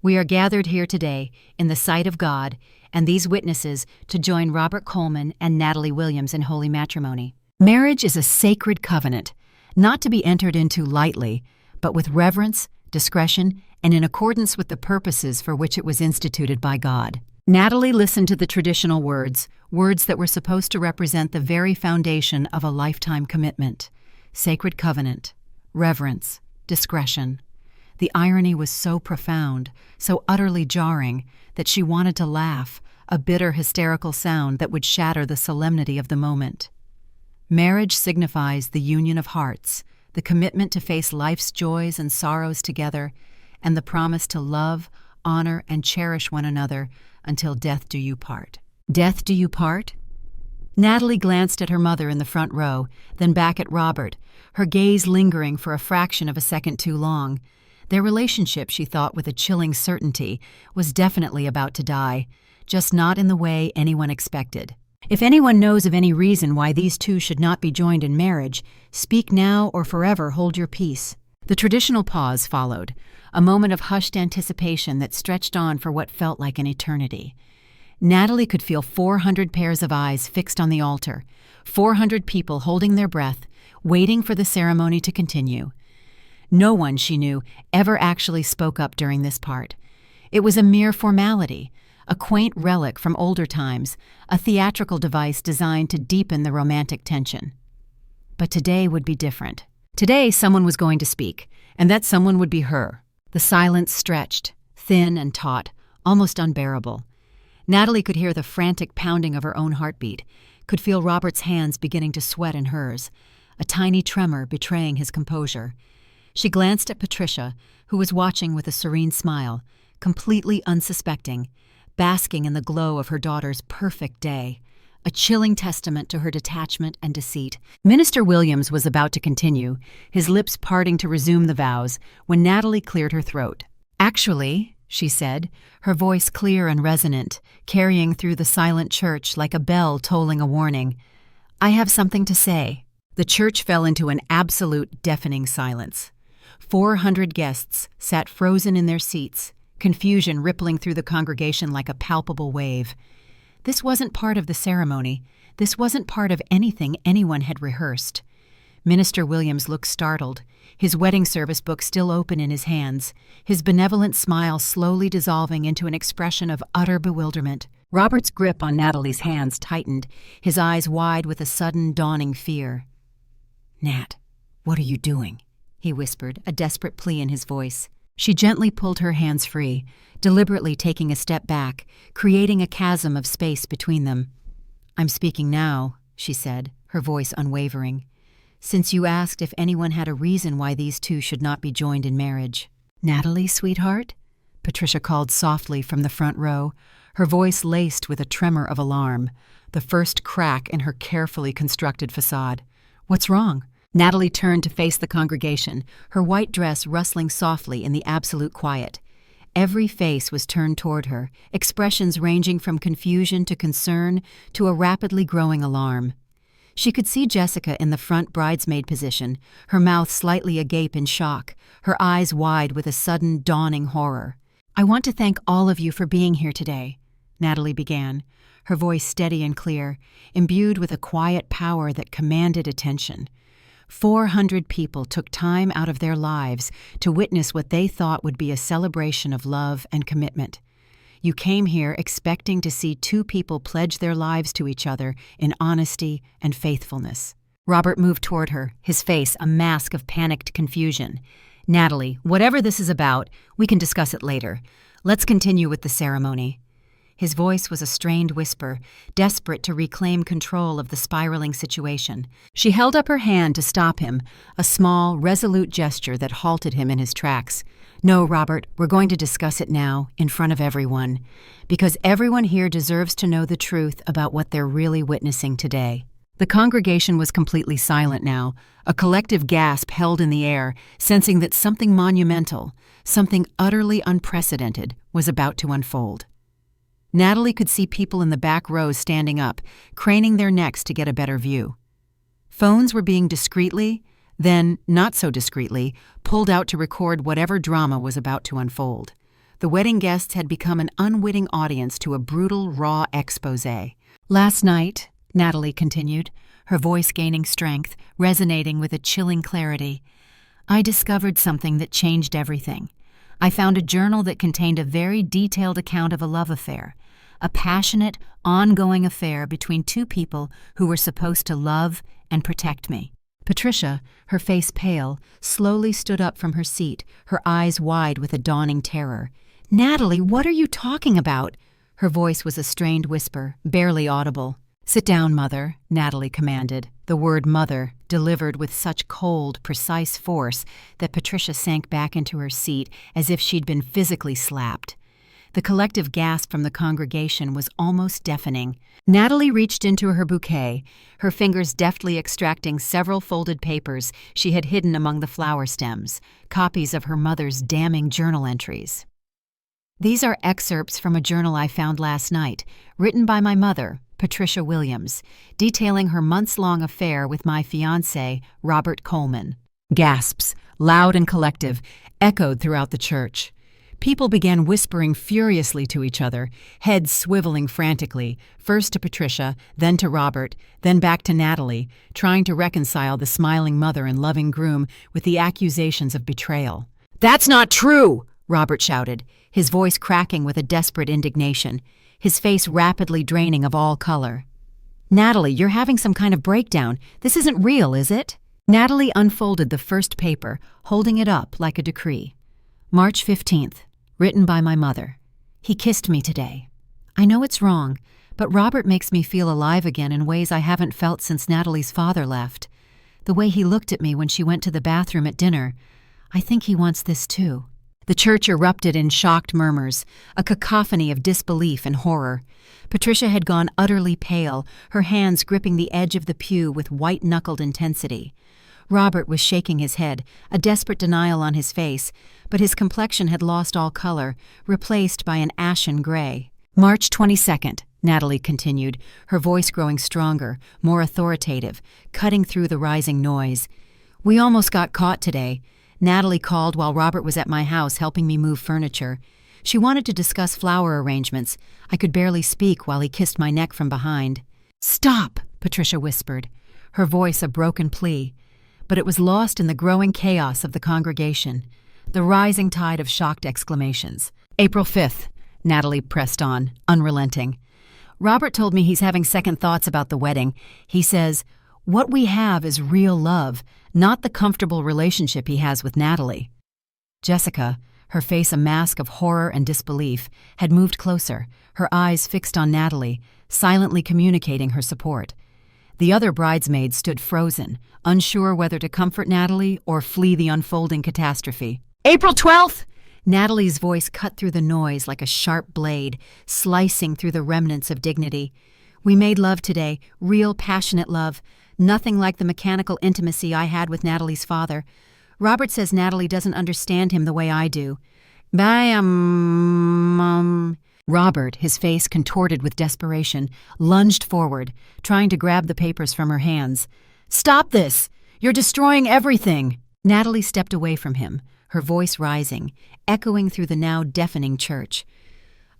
"we are gathered here today, in the sight of God, and these witnesses to join Robert Coleman and Natalie Williams in holy matrimony. Marriage is a sacred covenant, not to be entered into lightly, but with reverence, discretion, and in accordance with the purposes for which it was instituted by God." Natalie listened to the traditional words that were supposed to represent the very foundation of a lifetime commitment: sacred covenant, reverence, discretion. The irony was so profound, so utterly jarring, that she wanted to laugh, a bitter, hysterical sound that would shatter the solemnity of the moment. Marriage signifies the union of hearts, the commitment to face life's joys and sorrows together, and the promise to love, honor, and cherish one another until death do you part. Death do you part? Natalie glanced at her mother in the front row, then back at Robert, her gaze lingering for a fraction of a second too long. Their relationship, she thought with a chilling certainty, was definitely about to die, just not in the way anyone expected. If anyone knows of any reason why these two should not be joined in marriage, speak now or forever hold your peace. The traditional pause followed, a moment of hushed anticipation that stretched on for what felt like an eternity. Natalie could feel 400 pairs of eyes fixed on the altar, 400 people holding their breath, waiting for the ceremony to continue. No one, she knew, ever actually spoke up during this part. It was a mere formality, a quaint relic from older times, a theatrical device designed to deepen the romantic tension. But today would be different. Today someone was going to speak, and that someone would be her. The silence stretched, thin and taut, almost unbearable. Natalie could hear the frantic pounding of her own heartbeat, could feel Robert's hands beginning to sweat in hers, a tiny tremor betraying his composure. She glanced at Patricia, who was watching with a serene smile, completely unsuspecting, basking in the glow of her daughter's perfect day, a chilling testament to her detachment and deceit. Minister Williams was about to continue, his lips parting to resume the vows, when Natalie cleared her throat. "Actually," she said, her voice clear and resonant, carrying through the silent church like a bell tolling a warning, "I have something to say." The church fell into an absolute, deafening silence. 400 guests sat frozen in their seats, confusion rippling through the congregation like a palpable wave. This wasn't part of the ceremony. This wasn't part of anything anyone had rehearsed. Minister Williams looked startled, his wedding service book still open in his hands, his benevolent smile slowly dissolving into an expression of utter bewilderment. Robert's grip on Natalie's hands tightened, his eyes wide with a sudden dawning fear. "Nat, what are you doing?" he whispered, a desperate plea in his voice. She gently pulled her hands free, deliberately taking a step back, creating a chasm of space between them. "I'm speaking now," she said, her voice unwavering, "since you asked if anyone had a reason why these two should not be joined in marriage." "Natalie, sweetheart?" Patricia called softly from the front row, her voice laced with a tremor of alarm, the first crack in her carefully constructed facade. "What's wrong?" Natalie turned to face the congregation, her white dress rustling softly in the absolute quiet. Every face was turned toward her, expressions ranging from confusion to concern to a rapidly growing alarm. She could see Jessica in the front bridesmaid position, her mouth slightly agape in shock, her eyes wide with a sudden dawning horror. "I want to thank all of you for being here today," Natalie began, her voice steady and clear, imbued with a quiet power that commanded attention. 400 people took time out of their lives to witness what they thought would be a celebration of love and commitment. You came here expecting to see two people pledge their lives to each other in honesty and faithfulness. Robert moved toward her, his face a mask of panicked confusion. "Natalie, whatever this is about, we can discuss it later. Let's continue with the ceremony." His voice was a strained whisper, desperate to reclaim control of the spiraling situation. She held up her hand to stop him, a small, resolute gesture that halted him in his tracks. "No, Robert, we're going to discuss it now, in front of everyone, because everyone here deserves to know the truth about what they're really witnessing today." The congregation was completely silent now, a collective gasp held in the air, sensing that something monumental, something utterly unprecedented, was about to unfold. Natalie could see people in the back rows standing up, craning their necks to get a better view. Phones were being discreetly, then not so discreetly, pulled out to record whatever drama was about to unfold. The wedding guests had become an unwitting audience to a brutal, raw exposé. "Last night," Natalie continued, her voice gaining strength, resonating with a chilling clarity, "I discovered something that changed everything. I found a journal that contained a very detailed account of a love affair, a passionate, ongoing affair between two people who were supposed to love and protect me." Patricia, her face pale, slowly stood up from her seat, her eyes wide with a dawning terror. "Natalie, what are you talking about?" Her voice was a strained whisper, barely audible. "Sit down, Mother," Natalie commanded, the word mother delivered with such cold, precise force that Patricia sank back into her seat as if she'd been physically slapped. The collective gasp from the congregation was almost deafening. Natalie reached into her bouquet, her fingers deftly extracting several folded papers she had hidden among the flower stems, copies of her mother's damning journal entries. "These are excerpts from a journal I found last night, written by my mother, Patricia Williams, detailing her months-long affair with my fiancé, Robert Coleman." Gasps, loud and collective, echoed throughout the church. People began whispering furiously to each other, heads swiveling frantically, first to Patricia, then to Robert, then back to Natalie, trying to reconcile the smiling mother and loving groom with the accusations of betrayal. "That's not true!" Robert shouted, his voice cracking with a desperate indignation, his face rapidly draining of all color. "Natalie, you're having some kind of breakdown. This isn't real, is it?" Natalie unfolded the first paper, holding it up like a decree. "March 15th. Written by my mother. He kissed me today. I know it's wrong, but Robert makes me feel alive again in ways I haven't felt since Natalie's father left. The way he looked at me when she went to the bathroom at dinner. I think he wants this too." The church erupted in shocked murmurs, a cacophony of disbelief and horror. Patricia had gone utterly pale, her hands gripping the edge of the pew with white-knuckled intensity. Robert was shaking his head, a desperate denial on his face, but his complexion had lost all color, replaced by an ashen gray. "March 22nd, Natalie continued, her voice growing stronger, more authoritative, cutting through the rising noise. "We almost got caught today. Natalie called while Robert was at my house helping me move furniture. She wanted to discuss flower arrangements. I could barely speak while he kissed my neck from behind." "Stop!" Patricia whispered, her voice a broken plea. But it was lost in the growing chaos of the congregation, the rising tide of shocked exclamations. "April 5th, Natalie pressed on, unrelenting. "Robert told me he's having second thoughts about the wedding. He says, what we have is real love, not the comfortable relationship he has with Natalie." Jessica, her face a mask of horror and disbelief, had moved closer, her eyes fixed on Natalie, silently communicating her support. The other bridesmaids stood frozen, unsure whether to comfort Natalie or flee the unfolding catastrophe. "April 12th!" Natalie's voice cut through the noise like a sharp blade, slicing through the remnants of dignity. "We made love today, real passionate love, nothing like the mechanical intimacy I had with Natalie's father. Robert says Natalie doesn't understand him the way I do. Robert, his face contorted with desperation, lunged forward, trying to grab the papers from her hands. "Stop this! You're destroying everything!" Natalie stepped away from him, her voice rising, echoing through the now deafening church.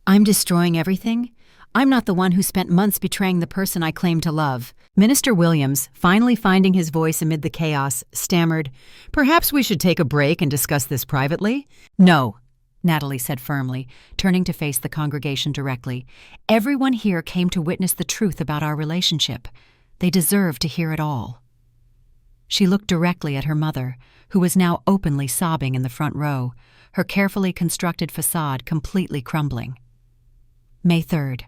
"I'm destroying everything? I'm not the one who spent months betraying the person I claimed to love. Minister Williams, finally finding his voice amid the chaos, stammered, "Perhaps we should take a break and discuss this privately?" "No," Natalie said firmly, turning to face the congregation directly. "Everyone here came to witness the truth about our relationship. They deserve to hear it all." She looked directly at her mother, who was now openly sobbing in the front row, her carefully constructed facade completely crumbling. May 3rd.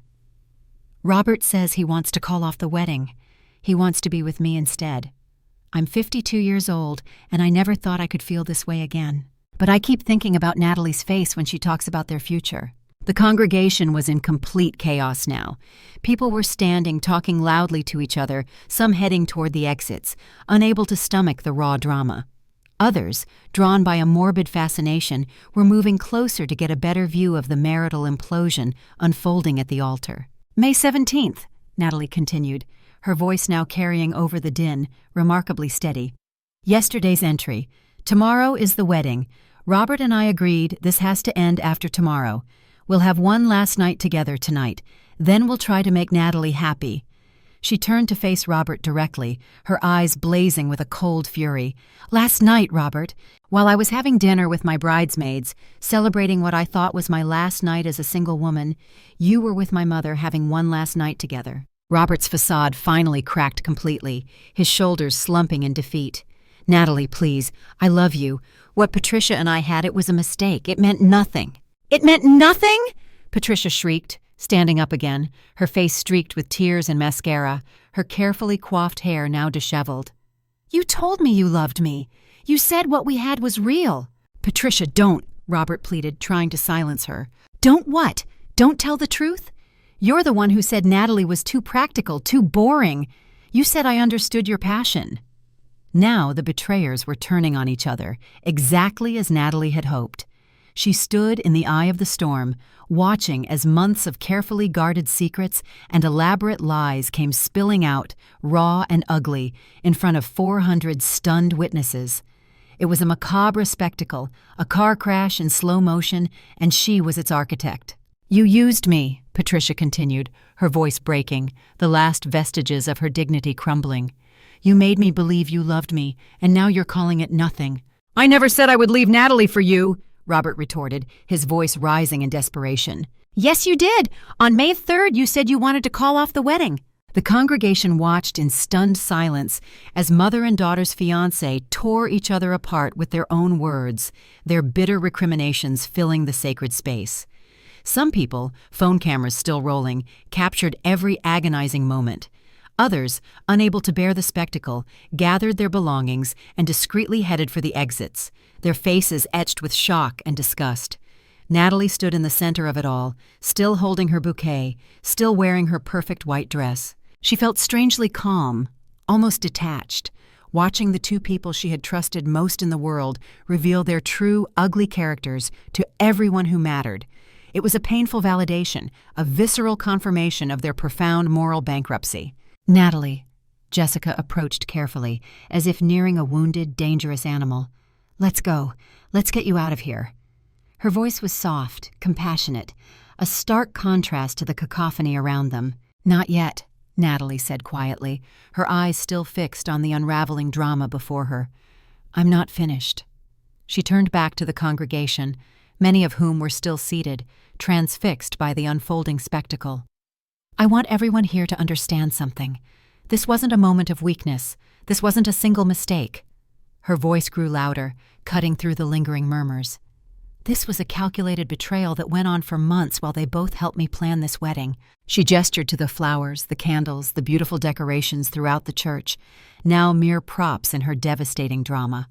Robert says he wants to call off the wedding. He wants to be with me instead. I'm 52 years old, and I never thought I could feel this way again. But I keep thinking about Natalie's face when she talks about their future. The congregation was in complete chaos now. People were standing, talking loudly to each other, some heading toward the exits, unable to stomach the raw drama. Others, drawn by a morbid fascination, were moving closer to get a better view of the marital implosion unfolding at the altar. May 17th, Natalie continued, her voice now carrying over the din, remarkably steady. Yesterday's entry. Tomorrow is the wedding. Robert and I agreed this has to end after tomorrow. We'll have one last night together tonight. Then we'll try to make Natalie happy. She turned to face Robert directly, her eyes blazing with a cold fury. Last night, Robert, while I was having dinner with my bridesmaids, celebrating what I thought was my last night as a single woman, you were with my mother having one last night together. Robert's facade finally cracked completely, his shoulders slumping in defeat. Natalie, please, I love you. What Patricia and I had, it was a mistake. It meant nothing. It meant nothing? Patricia shrieked, standing up again, her face streaked with tears and mascara, her carefully coiffed hair now disheveled. You told me you loved me. You said what we had was real. Patricia, don't, Robert pleaded, trying to silence her. Don't what? Don't tell the truth? You're the one who said Natalie was too practical, too boring. You said I understood your passion. Now the betrayers were turning on each other, exactly as Natalie had hoped. She stood in the eye of the storm, watching as months of carefully guarded secrets and elaborate lies came spilling out, raw and ugly, in front of 400 stunned witnesses. It was a macabre spectacle, a car crash in slow motion, and she was its architect. You used me, Patricia continued, her voice breaking, the last vestiges of her dignity crumbling. You made me believe you loved me, and now you're calling it nothing. I never said I would leave Natalie for you, Robert retorted, his voice rising in desperation. Yes, you did. On May 3rd, you said you wanted to call off the wedding. The congregation watched in stunned silence as mother and daughter's fiancé tore each other apart with their own words, their bitter recriminations filling the sacred space. Some people, phone cameras still rolling, captured every agonizing moment. Others, unable to bear the spectacle, gathered their belongings and discreetly headed for the exits, their faces etched with shock and disgust. Natalie stood in the center of it all, still holding her bouquet, still wearing her perfect white dress. She felt strangely calm, almost detached, watching the two people she had trusted most in the world reveal their true, ugly characters to everyone who mattered. It was a painful validation, a visceral confirmation of their profound moral bankruptcy. Natalie, Jessica approached carefully, as if nearing a wounded, dangerous animal. Let's go. Let's get you out of here. Her voice was soft, compassionate, a stark contrast to the cacophony around them. Not yet, Natalie said quietly, her eyes still fixed on the unraveling drama before her. I'm not finished. She turned back to the congregation, many of whom were still seated, transfixed by the unfolding spectacle. I want everyone here to understand something. This wasn't a moment of weakness. This wasn't a single mistake. Her voice grew louder, cutting through the lingering murmurs. This was a calculated betrayal that went on for months while they both helped me plan this wedding. She gestured to the flowers, the candles, the beautiful decorations throughout the church, now mere props in her devastating drama.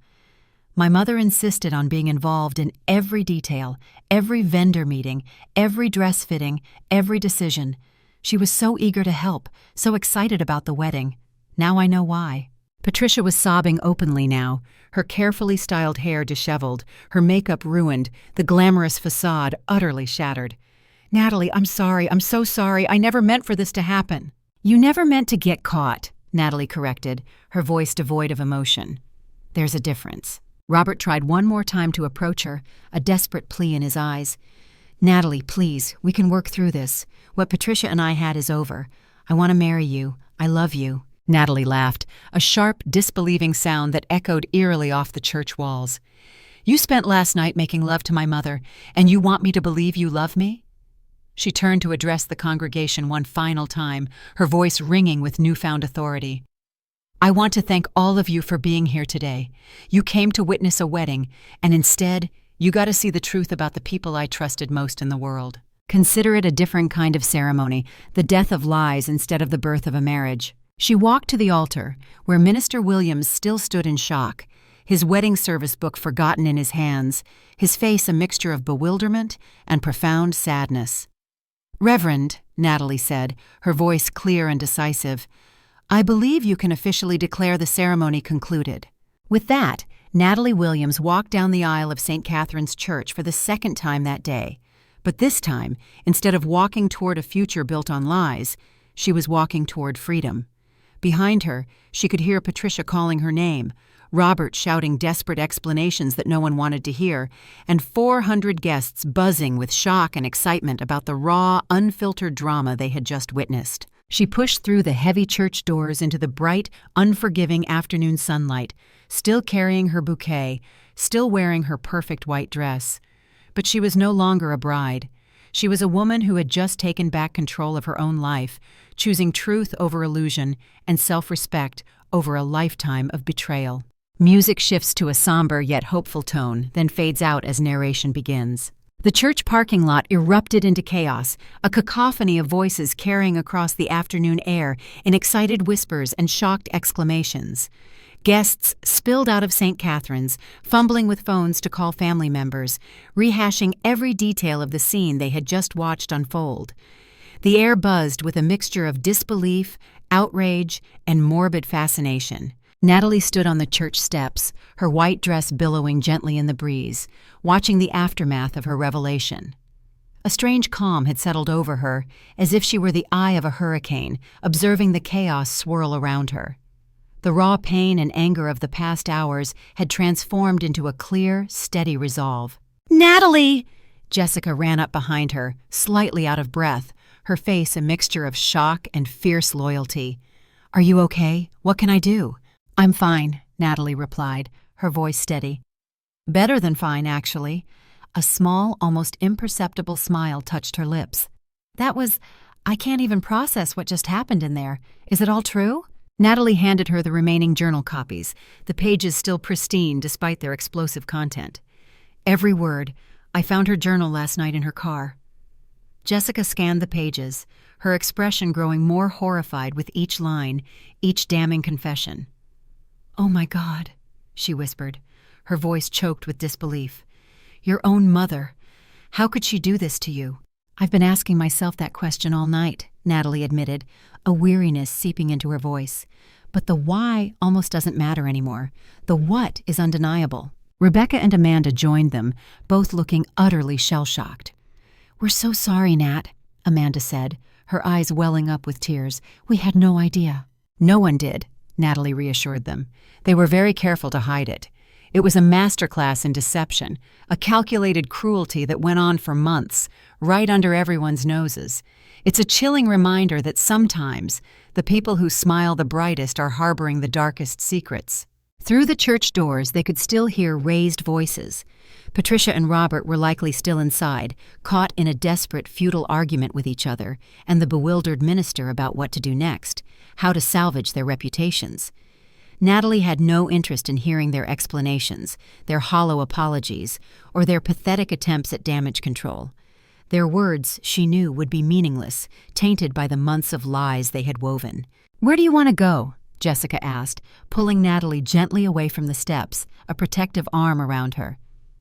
My mother insisted on being involved in every detail, every vendor meeting, every dress fitting, every decision. She was so eager to help, so excited about the wedding. Now I know why. Patricia was sobbing openly now, her carefully styled hair disheveled, her makeup ruined, the glamorous facade utterly shattered. Natalie, I'm sorry. I'm so sorry. I never meant for this to happen. You never meant to get caught, Natalie corrected, her voice devoid of emotion. There's a difference. Robert tried one more time to approach her, a desperate plea in his eyes. Natalie, please, we can work through this. What Patricia and I had is over. I want to marry you. I love you. Natalie laughed, a sharp, disbelieving sound that echoed eerily off the church walls. You spent last night making love to my mother, and you want me to believe you love me? She turned to address the congregation one final time, her voice ringing with newfound authority. I want to thank all of you for being here today. You came to witness a wedding, and instead, you got to see the truth about the people I trusted most in the world. Consider it a different kind of ceremony, the death of lies instead of the birth of a marriage. She walked to the altar, where Minister Williams still stood in shock, his wedding service book forgotten in his hands, his face a mixture of bewilderment and profound sadness. Reverend, Natalie said, her voice clear and decisive, I believe you can officially declare the ceremony concluded. With that, Natalie Williams walked down the aisle of St. Catherine's Church for the second time that day. But this time, instead of walking toward a future built on lies, she was walking toward freedom. Behind her, she could hear Patricia calling her name, Robert shouting desperate explanations that no one wanted to hear, and 400 guests buzzing with shock and excitement about the raw, unfiltered drama they had just witnessed. She pushed through the heavy church doors into the bright, unforgiving afternoon sunlight, still carrying her bouquet, still wearing her perfect white dress. But she was no longer a bride. She was a woman who had just taken back control of her own life, choosing truth over illusion and self-respect over a lifetime of betrayal. Music shifts to a somber yet hopeful tone, then fades out as narration begins. The church parking lot erupted into chaos, a cacophony of voices carrying across the afternoon air in excited whispers and shocked exclamations. Guests spilled out of St. Catherine's, fumbling with phones to call family members, rehashing every detail of the scene they had just watched unfold. The air buzzed with a mixture of disbelief, outrage, and morbid fascination. Natalie stood on the church steps, her white dress billowing gently in the breeze, watching the aftermath of her revelation. A strange calm had settled over her, as if she were the eye of a hurricane, observing the chaos swirl around her. The raw pain and anger of the past hours had transformed into a clear, steady resolve. "Natalie!" Jessica ran up behind her, slightly out of breath, her face a mixture of shock and fierce loyalty. "Are you okay? What can I do?" "I'm fine," Natalie replied, her voice steady. "Better than fine, actually." A small, almost imperceptible smile touched her lips. I can't even process what just happened in there. Is it all true?" Natalie handed her the remaining journal copies, the pages still pristine despite their explosive content. "Every word. I found her journal last night in her car." Jessica scanned the pages, her expression growing more horrified with each line, each damning confession. "Oh my God," she whispered, her voice choked with disbelief. "Your own mother. How could she do this to you?" "I've been asking myself that question all night," Natalie admitted, a weariness seeping into her voice. "But the why almost doesn't matter anymore. The what is undeniable." Rebecca and Amanda joined them, both looking utterly shell-shocked. "We're so sorry, Nat," Amanda said, her eyes welling up with tears. "We had no idea." "No one did," Natalie reassured them. They were very careful to hide it. It was a masterclass in deception, a calculated cruelty that went on for months, right under everyone's noses. It's a chilling reminder that sometimes the people who smile the brightest are harboring the darkest secrets. Through the church doors, they could still hear raised voices. Patricia and Robert were likely still inside, caught in a desperate, futile argument with each other, and the bewildered minister about what to do next, how to salvage their reputations. Natalie had no interest in hearing their explanations, their hollow apologies, or their pathetic attempts at damage control. Their words, she knew, would be meaningless, tainted by the months of lies they had woven. "Where do you want to go?" Jessica asked, pulling Natalie gently away from the steps, a protective arm around her.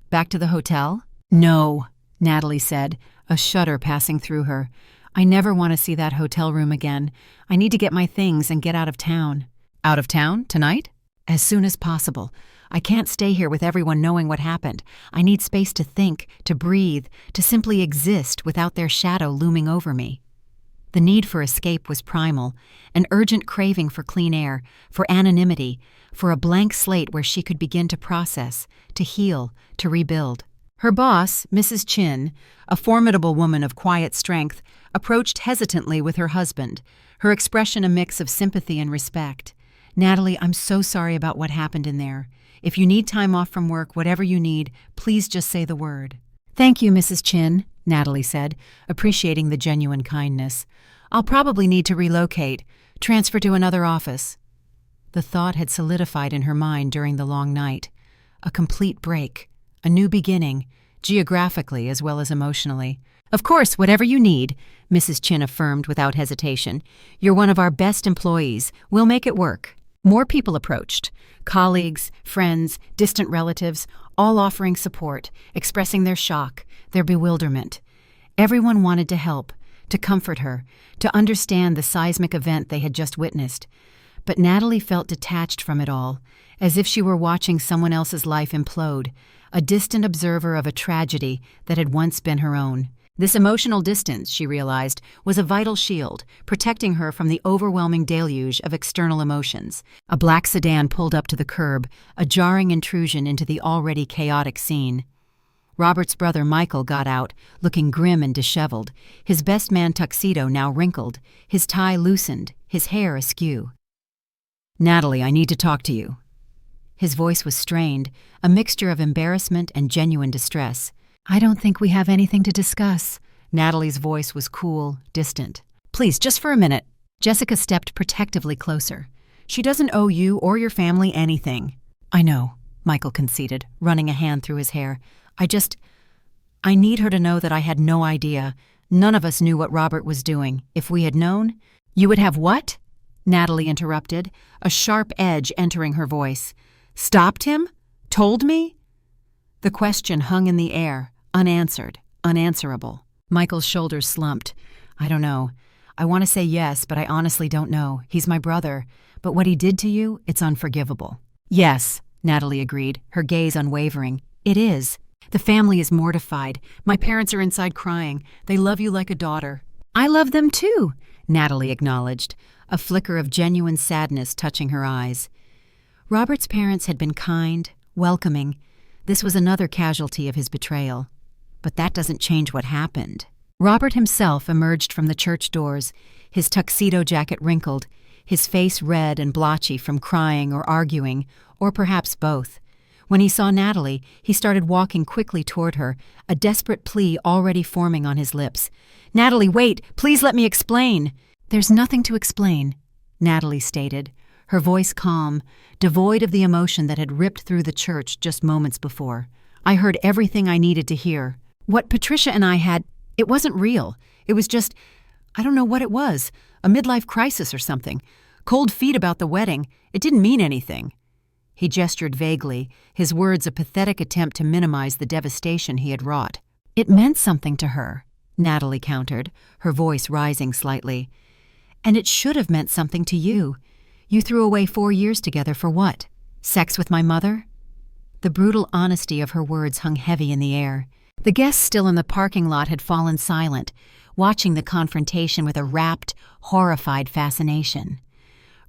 "Back to the hotel?" "No," Natalie said, a shudder passing through her. "I never want to see that hotel room again. I need to get my things and get out of town." "Out of town? Tonight?" "As soon as possible. I can't stay here with everyone knowing what happened. I need space to think, to breathe, to simply exist without their shadow looming over me." The need for escape was primal, an urgent craving for clean air, for anonymity, for a blank slate where she could begin to process, to heal, to rebuild. Her boss, Mrs. Chin, a formidable woman of quiet strength, approached hesitantly with her husband, her expression a mix of sympathy and respect. "Natalie, I'm so sorry about what happened in there. If you need time off from work, whatever you need, please just say the word." "Thank you, Mrs. Chin," Natalie said, appreciating the genuine kindness. "I'll probably need to relocate, transfer to another office." The thought had solidified in her mind during the long night. A complete break, a new beginning, geographically as well as emotionally. "Of course, whatever you need," Mrs. Chin affirmed without hesitation. "You're one of our best employees. We'll make it work." More people approached. Colleagues, friends, distant relatives, all offering support, expressing their shock, their bewilderment. Everyone wanted to help, to comfort her, to understand the seismic event they had just witnessed. But Natalie felt detached from it all, as if she were watching someone else's life implode, a distant observer of a tragedy that had once been her own. This emotional distance, she realized, was a vital shield, protecting her from the overwhelming deluge of external emotions. A black sedan pulled up to the curb, a jarring intrusion into the already chaotic scene. Robert's brother Michael got out, looking grim and disheveled, his best man tuxedo now wrinkled, his tie loosened, his hair askew. "Natalie, I need to talk to you." His voice was strained, a mixture of embarrassment and genuine distress. "I don't think we have anything to discuss." Natalie's voice was cool, distant. "Please, just for a minute." Jessica stepped protectively closer. "She doesn't owe you or your family anything." "I know," Michael conceded, running a hand through his hair. I need her to know that I had no idea. None of us knew what Robert was doing. If we had known—" "You would have what?" Natalie interrupted, a sharp edge entering her voice. "Stopped him? Told me?" The question hung in the air, unanswered, unanswerable. Michael's shoulders slumped. "I don't know. I want to say yes, but I honestly don't know. He's my brother. But what he did to you, it's unforgivable." "Yes," Natalie agreed, her gaze unwavering. "It is. The family is mortified. My parents are inside crying. They love you like a daughter." "I love them too," Natalie acknowledged, a flicker of genuine sadness touching her eyes. Robert's parents had been kind, welcoming. This was another casualty of his betrayal. But that doesn't change what happened. Robert himself emerged from the church doors, his tuxedo jacket wrinkled, his face red and blotchy from crying or arguing, or perhaps both. When he saw Natalie, he started walking quickly toward her, a desperate plea already forming on his lips. "Natalie, wait! Please let me explain!" "There's nothing to explain," Natalie stated, her voice calm, devoid of the emotion that had ripped through the church just moments before. "I heard everything I needed to hear. What Patricia and I had, it wasn't real. It was just, I don't know what it was, a midlife crisis or something. Cold feet about the wedding. It didn't mean anything." He gestured vaguely, his words a pathetic attempt to minimize the devastation he had wrought. "It meant something to her," Natalie countered, her voice rising slightly. "And it should have meant something to you. You threw away 4 years together for what? Sex with my mother?" The brutal honesty of her words hung heavy in the air. The guests still in the parking lot had fallen silent, watching the confrontation with a rapt, horrified fascination.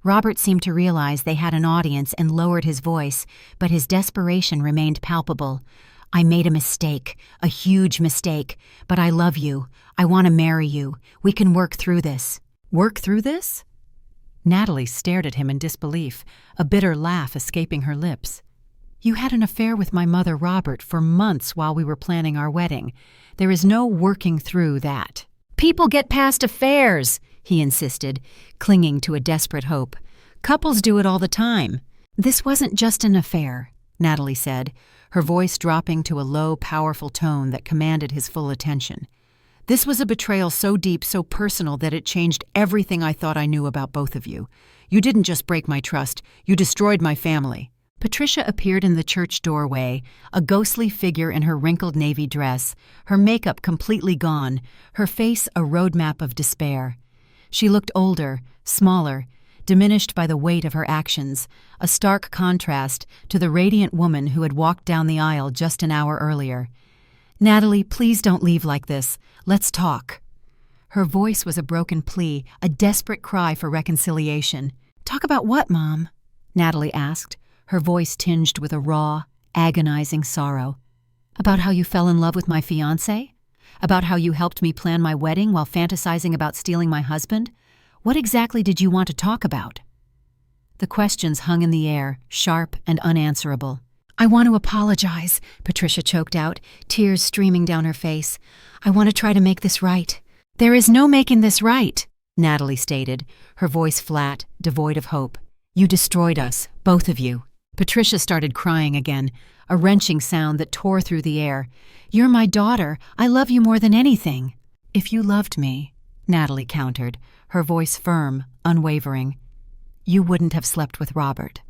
Robert seemed to realize they had an audience and lowered his voice, but his desperation remained palpable. "I made a mistake, a huge mistake, but I love you. I want to marry you. We can work through this." "Work through this?" Natalie stared at him in disbelief, a bitter laugh escaping her lips. "You had an affair with my mother, Robert, for months while we were planning our wedding. There is no working through that." "People get past affairs," he insisted, clinging to a desperate hope. "Couples do it all the time." "This wasn't just an affair," Natalie said, her voice dropping to a low, powerful tone that commanded his full attention. "This was a betrayal so deep, so personal that it changed everything I thought I knew about both of you. You didn't just break my trust, you destroyed my family." Patricia appeared in the church doorway, a ghostly figure in her wrinkled navy dress, her makeup completely gone, her face a roadmap of despair. She looked older, smaller, diminished by the weight of her actions, a stark contrast to the radiant woman who had walked down the aisle just an hour earlier. "Natalie, please don't leave like this. Let's talk." Her voice was a broken plea, a desperate cry for reconciliation. "Talk about what, Mom?" Natalie asked, her voice tinged with a raw, agonizing sorrow. About how you fell in love with my fiancé? About how you helped me plan my wedding while fantasizing about stealing my husband? What exactly did you want to talk about?" The questions hung in the air, sharp and unanswerable. "I want to apologize," Patricia choked out, tears streaming down her face. "I want to try to make this right." "There is no making this right," Natalie stated, her voice flat, devoid of hope. "You destroyed us, both of you." Patricia started crying again, a wrenching sound that tore through the air. "You're my daughter. I love you more than anything." "If you loved me," Natalie countered, her voice firm, unwavering, "you wouldn't have slept with Robert.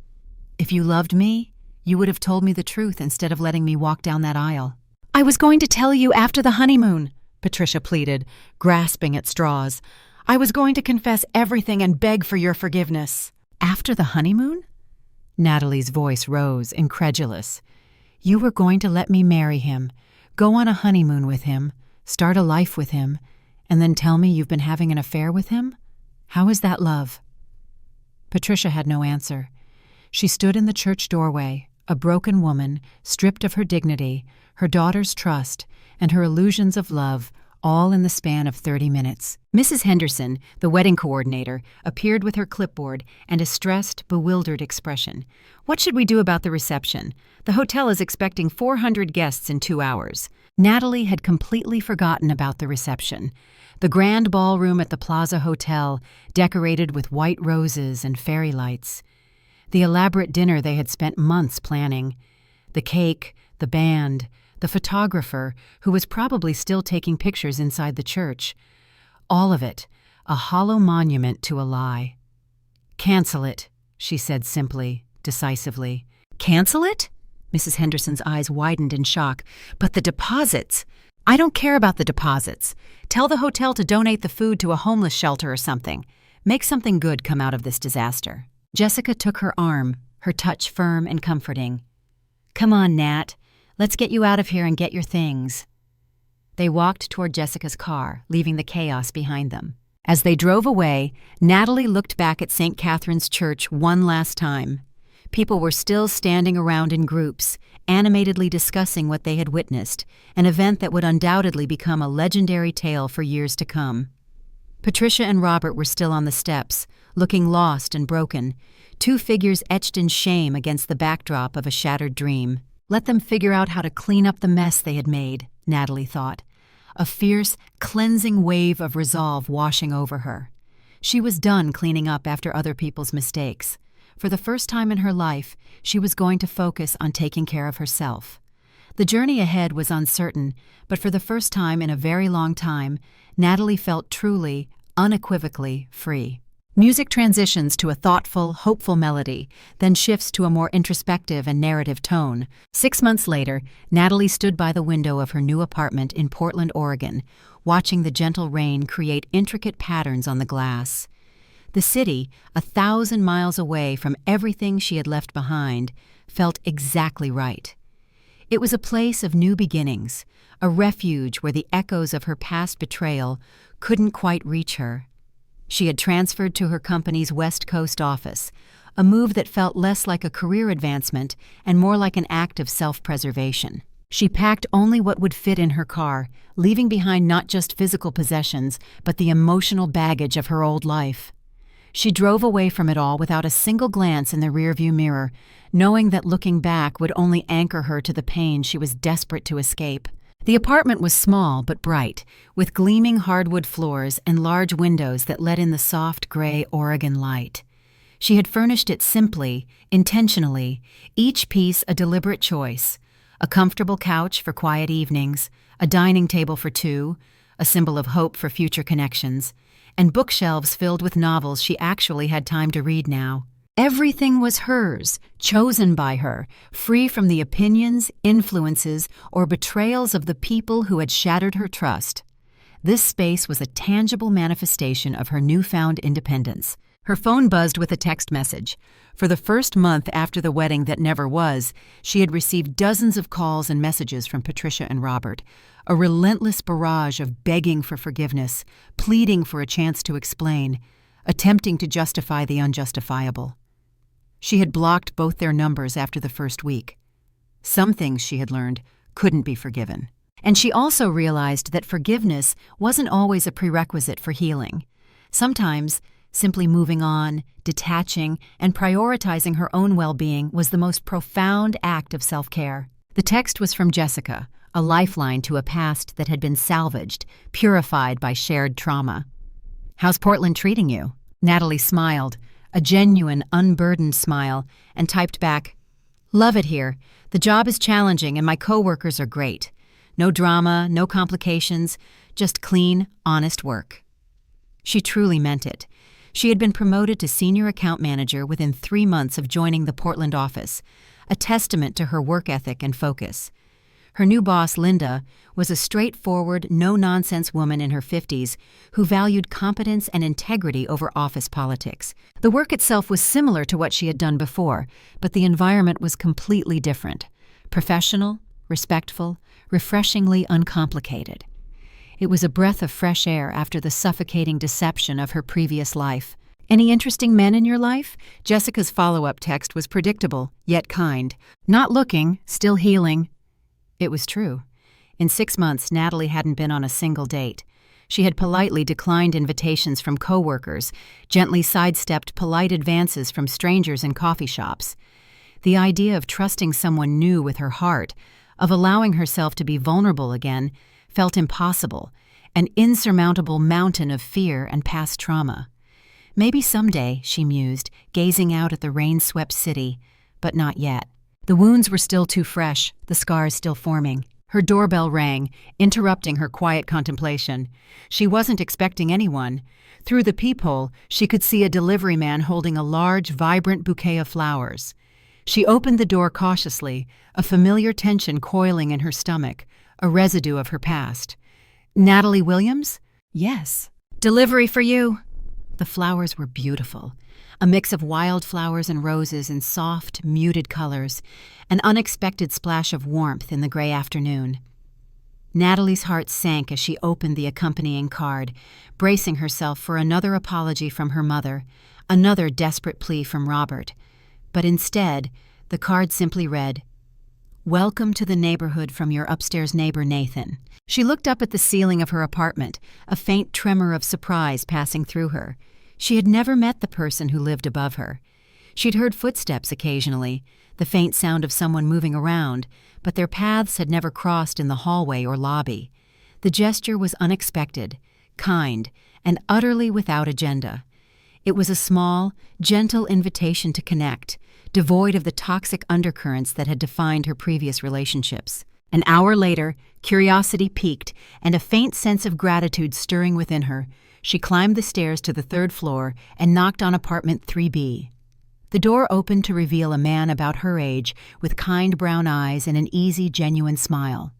If you loved me, you would have told me the truth instead of letting me walk down that aisle." "I was going to tell you after the honeymoon," Patricia pleaded, grasping at straws. "I was going to confess everything and beg for your forgiveness." "After the honeymoon?" Natalie's voice rose, incredulous. "You were going to let me marry him, go on a honeymoon with him, start a life with him, and then tell me you've been having an affair with him? How is that love?" Patricia had no answer. She stood in the church doorway, a broken woman, stripped of her dignity, her daughter's trust, and her illusions of love, all in the span of 30 minutes. Mrs. Henderson, the wedding coordinator, appeared with her clipboard and a stressed, bewildered expression. "What should we do about the reception? The hotel is expecting 400 guests in 2 hours." Natalie had completely forgotten about the reception. The grand ballroom at the Plaza Hotel, decorated with white roses and fairy lights. The elaborate dinner they had spent months planning. The cake, the band, the photographer, who was probably still taking pictures inside the church. All of it, a hollow monument to a lie. "Cancel it," she said simply, decisively. "Cancel it?" Mrs. Henderson's eyes widened in shock. "But the deposits!" "I don't care about the deposits. Tell the hotel to donate the food to a homeless shelter or something. Make something good come out of this disaster." Jessica took her arm, her touch firm and comforting. "Come on, Nat. Let's get you out of here and get your things." They walked toward Jessica's car, leaving the chaos behind them. As they drove away, Natalie looked back at St. Catherine's Church one last time. People were still standing around in groups, animatedly discussing what they had witnessed, an event that would undoubtedly become a legendary tale for years to come. Patricia and Robert were still on the steps, looking lost and broken, two figures etched in shame against the backdrop of a shattered dream. Let them figure out how to clean up the mess they had made, Natalie thought, a fierce, cleansing wave of resolve washing over her. She was done cleaning up after other people's mistakes. For the first time in her life, she was going to focus on taking care of herself. The journey ahead was uncertain, but for the first time in a very long time, Natalie felt truly, unequivocally free. Music transitions to a thoughtful, hopeful melody, then shifts to a more introspective and narrative tone. 6 months later, Natalie stood by the window of her new apartment in Portland, Oregon, watching the gentle rain create intricate patterns on the glass. The city, 1,000 miles away from everything she had left behind, felt exactly right. It was a place of new beginnings, a refuge where the echoes of her past betrayal couldn't quite reach her. She had transferred to her company's West Coast office, a move that felt less like a career advancement and more like an act of self-preservation. She packed only what would fit in her car, leaving behind not just physical possessions, but the emotional baggage of her old life. She drove away from it all without a single glance in the rearview mirror, knowing that looking back would only anchor her to the pain she was desperate to escape. The apartment was small but bright, with gleaming hardwood floors and large windows that let in the soft gray Oregon light. She had furnished it simply, intentionally, each piece a deliberate choice: a comfortable couch for quiet evenings, a dining table for two, a symbol of hope for future connections, and bookshelves filled with novels she actually had time to read now. Everything was hers, chosen by her, free from the opinions, influences, or betrayals of the people who had shattered her trust. This space was a tangible manifestation of her newfound independence. Her phone buzzed with a text message. For the first month after the wedding that never was, she had received dozens of calls and messages from Patricia and Robert, a relentless barrage of begging for forgiveness, pleading for a chance to explain, attempting to justify the unjustifiable. She had blocked both their numbers after the first week. Some things, she had learned, couldn't be forgiven. And she also realized that forgiveness wasn't always a prerequisite for healing. Sometimes, simply moving on, detaching, and prioritizing her own well-being was the most profound act of self-care. The text was from Jessica, a lifeline to a past that had been salvaged, purified by shared trauma. "How's Portland treating you?" Natalie smiled, a genuine, unburdened smile, and typed back, "Love it here. The job is challenging and my coworkers are great. No drama, no complications, just clean, honest work." She truly meant it. She had been promoted to senior account manager within 3 months of joining the Portland office, a testament to her work ethic and focus. Her new boss, Linda, was a straightforward, no-nonsense woman in her 50s who valued competence and integrity over office politics. The work itself was similar to what she had done before, but the environment was completely different. Professional, respectful, refreshingly uncomplicated. It was a breath of fresh air after the suffocating deception of her previous life. "Any interesting men in your life?" Jessica's follow-up text was predictable, yet kind. "Not looking, still healing." It was true. In 6 months, Natalie hadn't been on a single date. She had politely declined invitations from coworkers, gently sidestepped polite advances from strangers in coffee shops. The idea of trusting someone new with her heart, of allowing herself to be vulnerable again, felt impossible, an insurmountable mountain of fear and past trauma. Maybe someday, she mused, gazing out at the rain-swept city, but not yet. The wounds were still too fresh, the scars still forming. Her doorbell rang, interrupting her quiet contemplation. She wasn't expecting anyone. Through the peephole, she could see a delivery man holding a large, vibrant bouquet of flowers. She opened the door cautiously, a familiar tension coiling in her stomach, a residue of her past. "Natalie Williams?" "Yes." "Delivery for you." The flowers were beautiful. A mix of wildflowers and roses in soft, muted colors, an unexpected splash of warmth in the gray afternoon. Natalie's heart sank as she opened the accompanying card, bracing herself for another apology from her mother, another desperate plea from Robert. But instead, the card simply read, "Welcome to the neighborhood from your upstairs neighbor, Nathan." She looked up at the ceiling of her apartment, a faint tremor of surprise passing through her. She had never met the person who lived above her. She'd heard footsteps occasionally, the faint sound of someone moving around, but their paths had never crossed in the hallway or lobby. The gesture was unexpected, kind, and utterly without agenda. It was a small, gentle invitation to connect, devoid of the toxic undercurrents that had defined her previous relationships. An hour later, curiosity piqued, and a faint sense of gratitude stirring within her, she climbed the stairs to the 3rd floor and knocked on apartment 3B. The door opened to reveal a man about her age with kind brown eyes and an easy, genuine smile.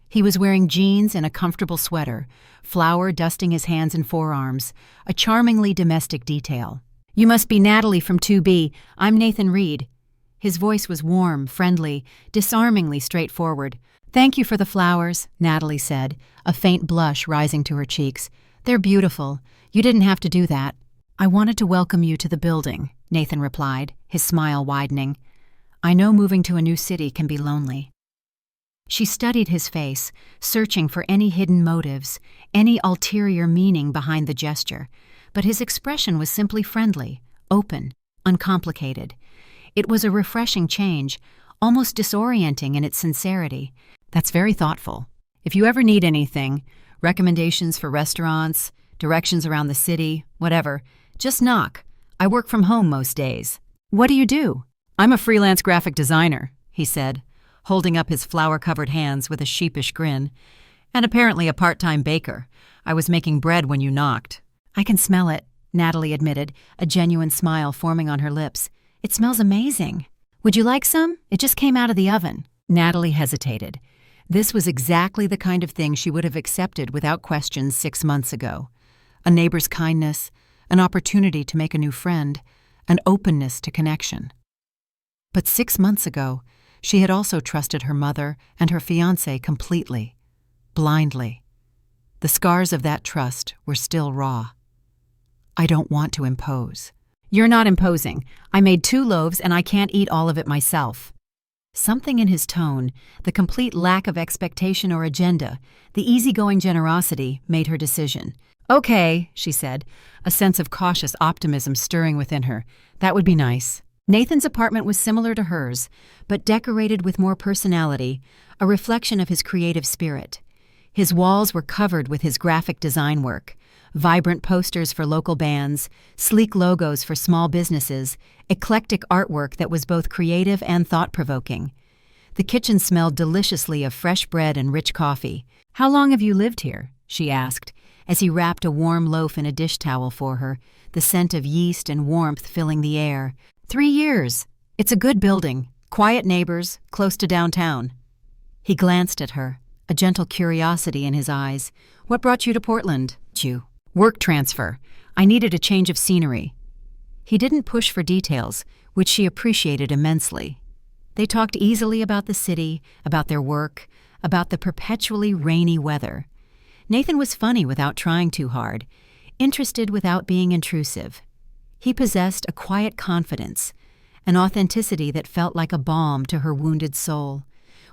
He was wearing jeans and a comfortable sweater, flour dusting his hands and forearms, a charmingly domestic detail. "You must be Natalie from 2B. I'm Nathan Reed." His voice was warm, friendly, disarmingly straightforward. "Thank you for the flowers," Natalie said, a faint blush rising to her cheeks. "They're beautiful. You didn't have to do that." "I wanted to welcome you to the building," Nathan replied, his smile widening. "I know moving to a new city can be lonely." She studied his face, searching for any hidden motives, any ulterior meaning behind the gesture, but his expression was simply friendly, open, uncomplicated. It was a refreshing change, almost disorienting in its sincerity. "That's very thoughtful. If you ever need anything, recommendations for restaurants, directions around the city, whatever, just knock. I work from home most days." "What do you do?" "I'm a freelance graphic designer," he said, holding up his flour-covered hands with a sheepish grin. "And apparently a part-time baker. I was making bread when you knocked." "I can smell it," Natalie admitted, a genuine smile forming on her lips. "It smells amazing. Would you like some? It just came out of the oven." Natalie hesitated. This was exactly the kind of thing she would have accepted without question 6 months ago. A neighbor's kindness, an opportunity to make a new friend, an openness to connection. But 6 months ago, she had also trusted her mother and her fiancé completely, blindly. The scars of that trust were still raw. "I don't want to impose." "You're not imposing. I made 2 loaves and I can't eat all of it myself." Something in his tone, the complete lack of expectation or agenda, the easygoing generosity, made her decision. "Okay," she said, a sense of cautious optimism stirring within her. "That would be nice." Nathan's apartment was similar to hers, but decorated with more personality, a reflection of his creative spirit. His walls were covered with his graphic design work, vibrant posters for local bands, sleek logos for small businesses, eclectic artwork that was both creative and thought-provoking. The kitchen smelled deliciously of fresh bread and rich coffee. "How long have you lived here?" she asked, as he wrapped a warm loaf in a dish towel for her, the scent of yeast and warmth filling the air. 3 years. It's a good building, quiet neighbors, close to downtown." He glanced at her, a gentle curiosity in his eyes. "What brought you to Portland?" "You. Work transfer. I needed a change of scenery." He didn't push for details, which she appreciated immensely. They talked easily about the city, about their work, about the perpetually rainy weather. Nathan was funny without trying too hard, interested without being intrusive. He possessed a quiet confidence, an authenticity that felt like a balm to her wounded soul.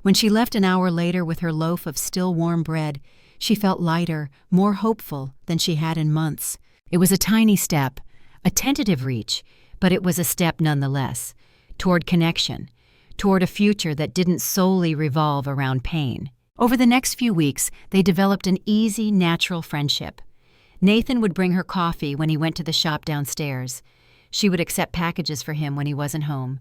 When she left an hour later with her loaf of still warm bread, she felt lighter, more hopeful than she had in months. It was a tiny step, a tentative reach, but it was a step nonetheless, toward connection, toward a future that didn't solely revolve around pain. Over the next few weeks, they developed an easy, natural friendship. Nathan would bring her coffee when he went to the shop downstairs. She would accept packages for him when he wasn't home.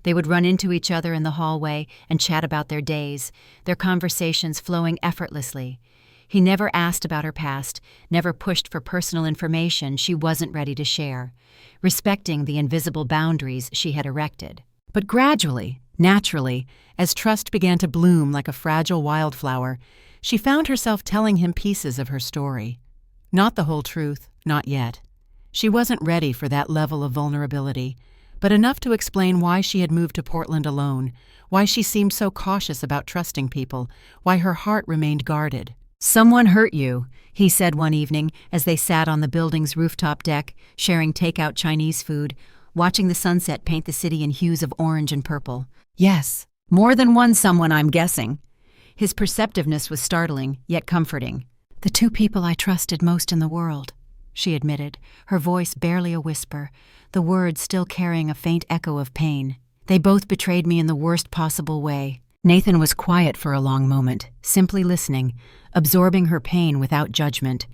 They would run into each other in the hallway and chat about their days, their conversations flowing effortlessly. He never asked about her past, never pushed for personal information she wasn't ready to share, respecting the invisible boundaries she had erected. But gradually, naturally, as trust began to bloom like a fragile wildflower, she found herself telling him pieces of her story. Not the whole truth, not yet. She wasn't ready for that level of vulnerability, but enough to explain why she had moved to Portland alone, why she seemed so cautious about trusting people, why her heart remained guarded. "Someone hurt you," he said one evening as they sat on the building's rooftop deck, sharing takeout Chinese food, watching the sunset paint the city in hues of orange and purple. "Yes, more than one someone, I'm guessing." His perceptiveness was startling, yet comforting. "The 2 people I trusted most in the world," she admitted, her voice barely a whisper, the words still carrying a faint echo of pain. "They both betrayed me in the worst possible way." Nathan was quiet for a long moment, simply listening, absorbing her pain without judgment.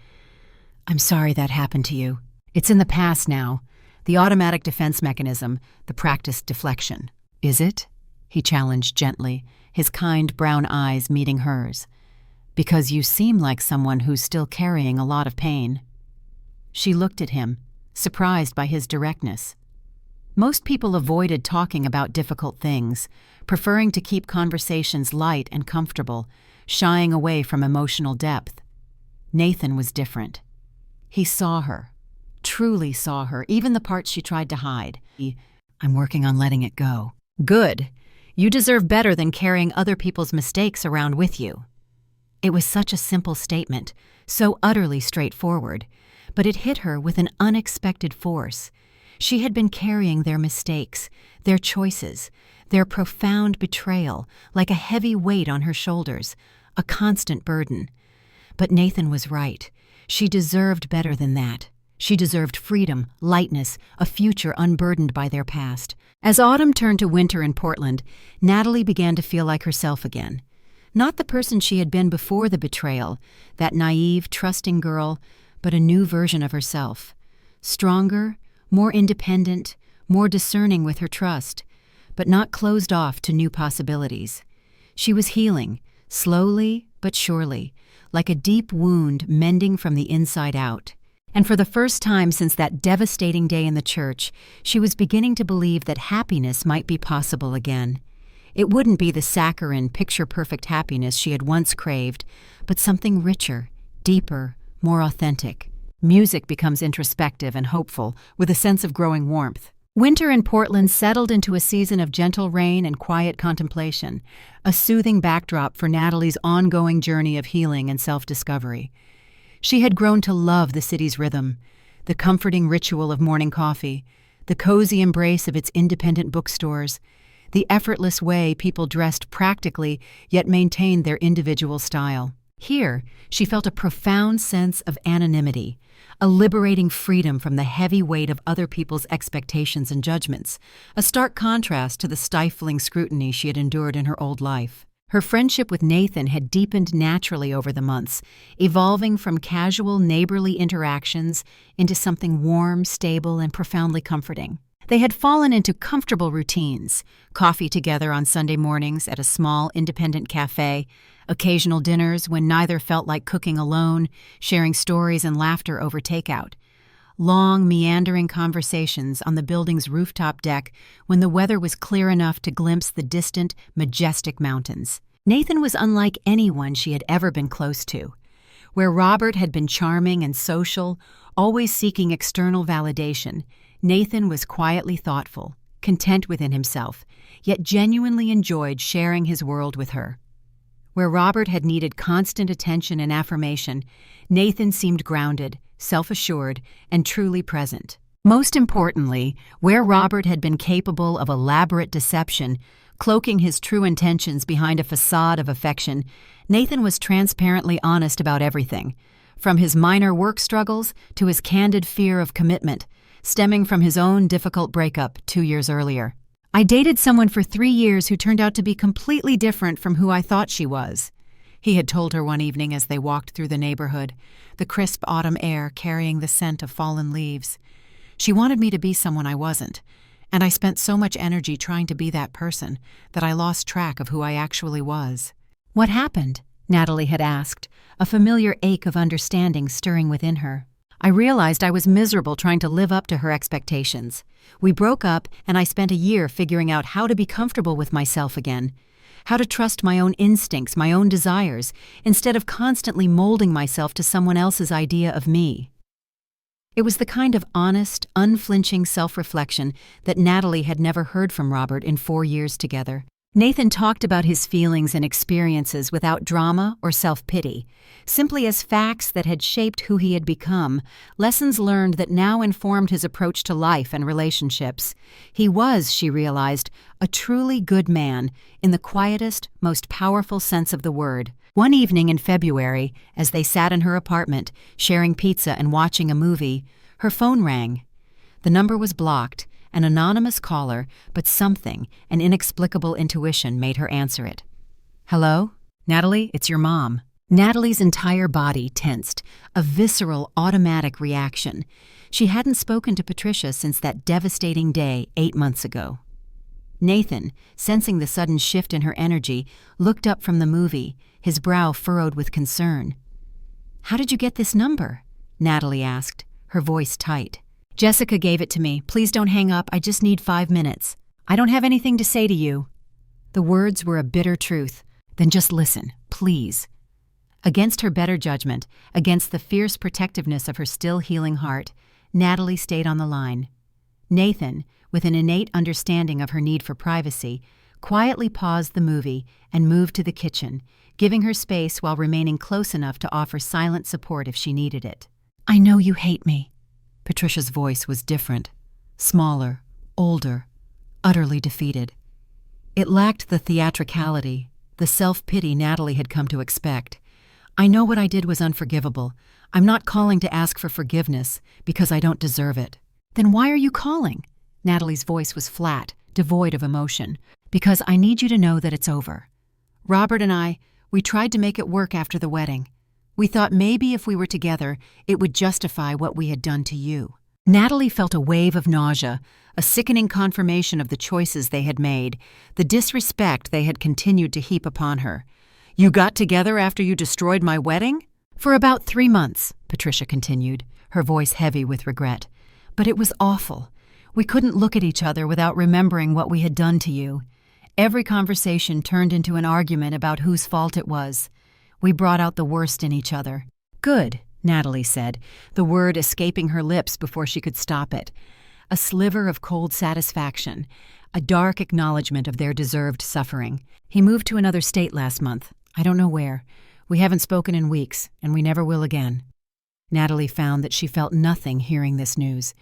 "I'm sorry that happened to you. It's in the past now. The automatic defense mechanism, the practiced deflection." "Is it?" he challenged gently, his kind brown eyes meeting hers. "Because you seem like someone who's still carrying a lot of pain." She looked at him, surprised by his directness. Most people avoided talking about difficult things, preferring to keep conversations light and comfortable, shying away from emotional depth. Nathan was different. He saw her, truly saw her, even the parts she tried to hide. "I'm working on letting it go." "Good. You deserve better than carrying other people's mistakes around with you." It was such a simple statement, so utterly straightforward, but it hit her with an unexpected force. She had been carrying their mistakes, their choices, their profound betrayal like a heavy weight on her shoulders, a constant burden. But Nathan was right. She deserved better than that. She deserved freedom, lightness, a future unburdened by their past. As autumn turned to winter in Portland, Natalie began to feel like herself again. Not the person she had been before the betrayal, that naive, trusting girl, but a new version of herself. Stronger, more independent, more discerning with her trust, but not closed off to new possibilities. She was healing, slowly but surely, like a deep wound mending from the inside out. And for the first time since that devastating day in the church, she was beginning to believe that happiness might be possible again. It wouldn't be the saccharine, picture-perfect happiness she had once craved, but something richer, deeper, more authentic. Music becomes introspective and hopeful, with a sense of growing warmth. Winter in Portland settled into a season of gentle rain and quiet contemplation, a soothing backdrop for Natalie's ongoing journey of healing and self-discovery. She had grown to love the city's rhythm, the comforting ritual of morning coffee, the cozy embrace of its independent bookstores, the effortless way people dressed practically yet maintained their individual style. Here, she felt a profound sense of anonymity, a liberating freedom from the heavy weight of other people's expectations and judgments, a stark contrast to the stifling scrutiny she had endured in her old life. Her friendship with Nathan had deepened naturally over the months, evolving from casual neighborly interactions into something warm, stable, and profoundly comforting. They had fallen into comfortable routines: coffee together on Sunday mornings at a small independent cafe, occasional dinners when neither felt like cooking alone, sharing stories and laughter over takeout, long, meandering conversations on the building's rooftop deck when the weather was clear enough to glimpse the distant, majestic mountains. Nathan was unlike anyone she had ever been close to. Where Robert had been charming and social, always seeking external validation, Nathan was quietly thoughtful, content within himself, yet genuinely enjoyed sharing his world with her. Where Robert had needed constant attention and affirmation, Nathan seemed grounded, self-assured, and truly present. Most importantly, where Robert had been capable of elaborate deception, cloaking his true intentions behind a facade of affection, Nathan was transparently honest about everything, from his minor work struggles to his candid fear of commitment, stemming from his own difficult breakup 2 years earlier. "I dated someone for 3 years who turned out to be completely different from who I thought she was," he had told her one evening as they walked through the neighborhood, the crisp autumn air carrying the scent of fallen leaves. "She wanted me to be someone I wasn't, and I spent so much energy trying to be that person that I lost track of who I actually was." "What happened?" Natalie had asked, a familiar ache of understanding stirring within her. "I realized I was miserable trying to live up to her expectations. We broke up, and I spent a year figuring out how to be comfortable with myself again, how to trust my own instincts, my own desires, instead of constantly molding myself to someone else's idea of me." It was the kind of honest, unflinching self-reflection that Natalie had never heard from Robert in 4 years together. Nathan talked about his feelings and experiences without drama or self-pity, simply as facts that had shaped who he had become, lessons learned that now informed his approach to life and relationships. He was, she realized, a truly good man in the quietest, most powerful sense of the word. One evening in February, as they sat in her apartment, sharing pizza and watching a movie, her phone rang. The number was blocked, an anonymous caller, but something, an inexplicable intuition, made her answer it. "Hello? Natalie, it's your mom." Natalie's entire body tensed, a visceral, automatic reaction. She hadn't spoken to Patricia since that devastating day 8 months ago. Nathan, sensing the sudden shift in her energy, looked up from the movie, his brow furrowed with concern. "How did you get this number?" Natalie asked, her voice tight. "Jessica gave it to me. Please don't hang up. I just need 5 minutes. I don't have anything to say to you." The words were a bitter truth. "Then just listen, please." Against her better judgment, against the fierce protectiveness of her still healing heart, Natalie stayed on the line. Nathan, with an innate understanding of her need for privacy, quietly paused the movie and moved to the kitchen, giving her space while remaining close enough to offer silent support if she needed it. "I know you hate me." Patricia's voice was different, smaller, older, utterly defeated. It lacked the theatricality, the self-pity Natalie had come to expect. "I know what I did was unforgivable. I'm not calling to ask for forgiveness because I don't deserve it." "Then why are you calling?" Natalie's voice was flat, devoid of emotion. "Because I need you to know that it's over. Robert and we tried to make it work after the wedding. We thought maybe if we were together, it would justify what we had done to you." Natalie felt a wave of nausea, a sickening confirmation of the choices they had made, the disrespect they had continued to heap upon her. "You got together after you destroyed my wedding?" "For about 3 months, Patricia continued, her voice heavy with regret. "But it was awful. We couldn't look at each other without remembering what we had done to you. Every conversation turned into an argument about whose fault it was. We brought out the worst in each other." "Good," Natalie said, the word escaping her lips before she could stop it. A sliver of cold satisfaction, a dark acknowledgement of their deserved suffering. "He moved to another state last month. I don't know where. We haven't spoken in weeks, and we never will again." Natalie found that she felt nothing hearing this news.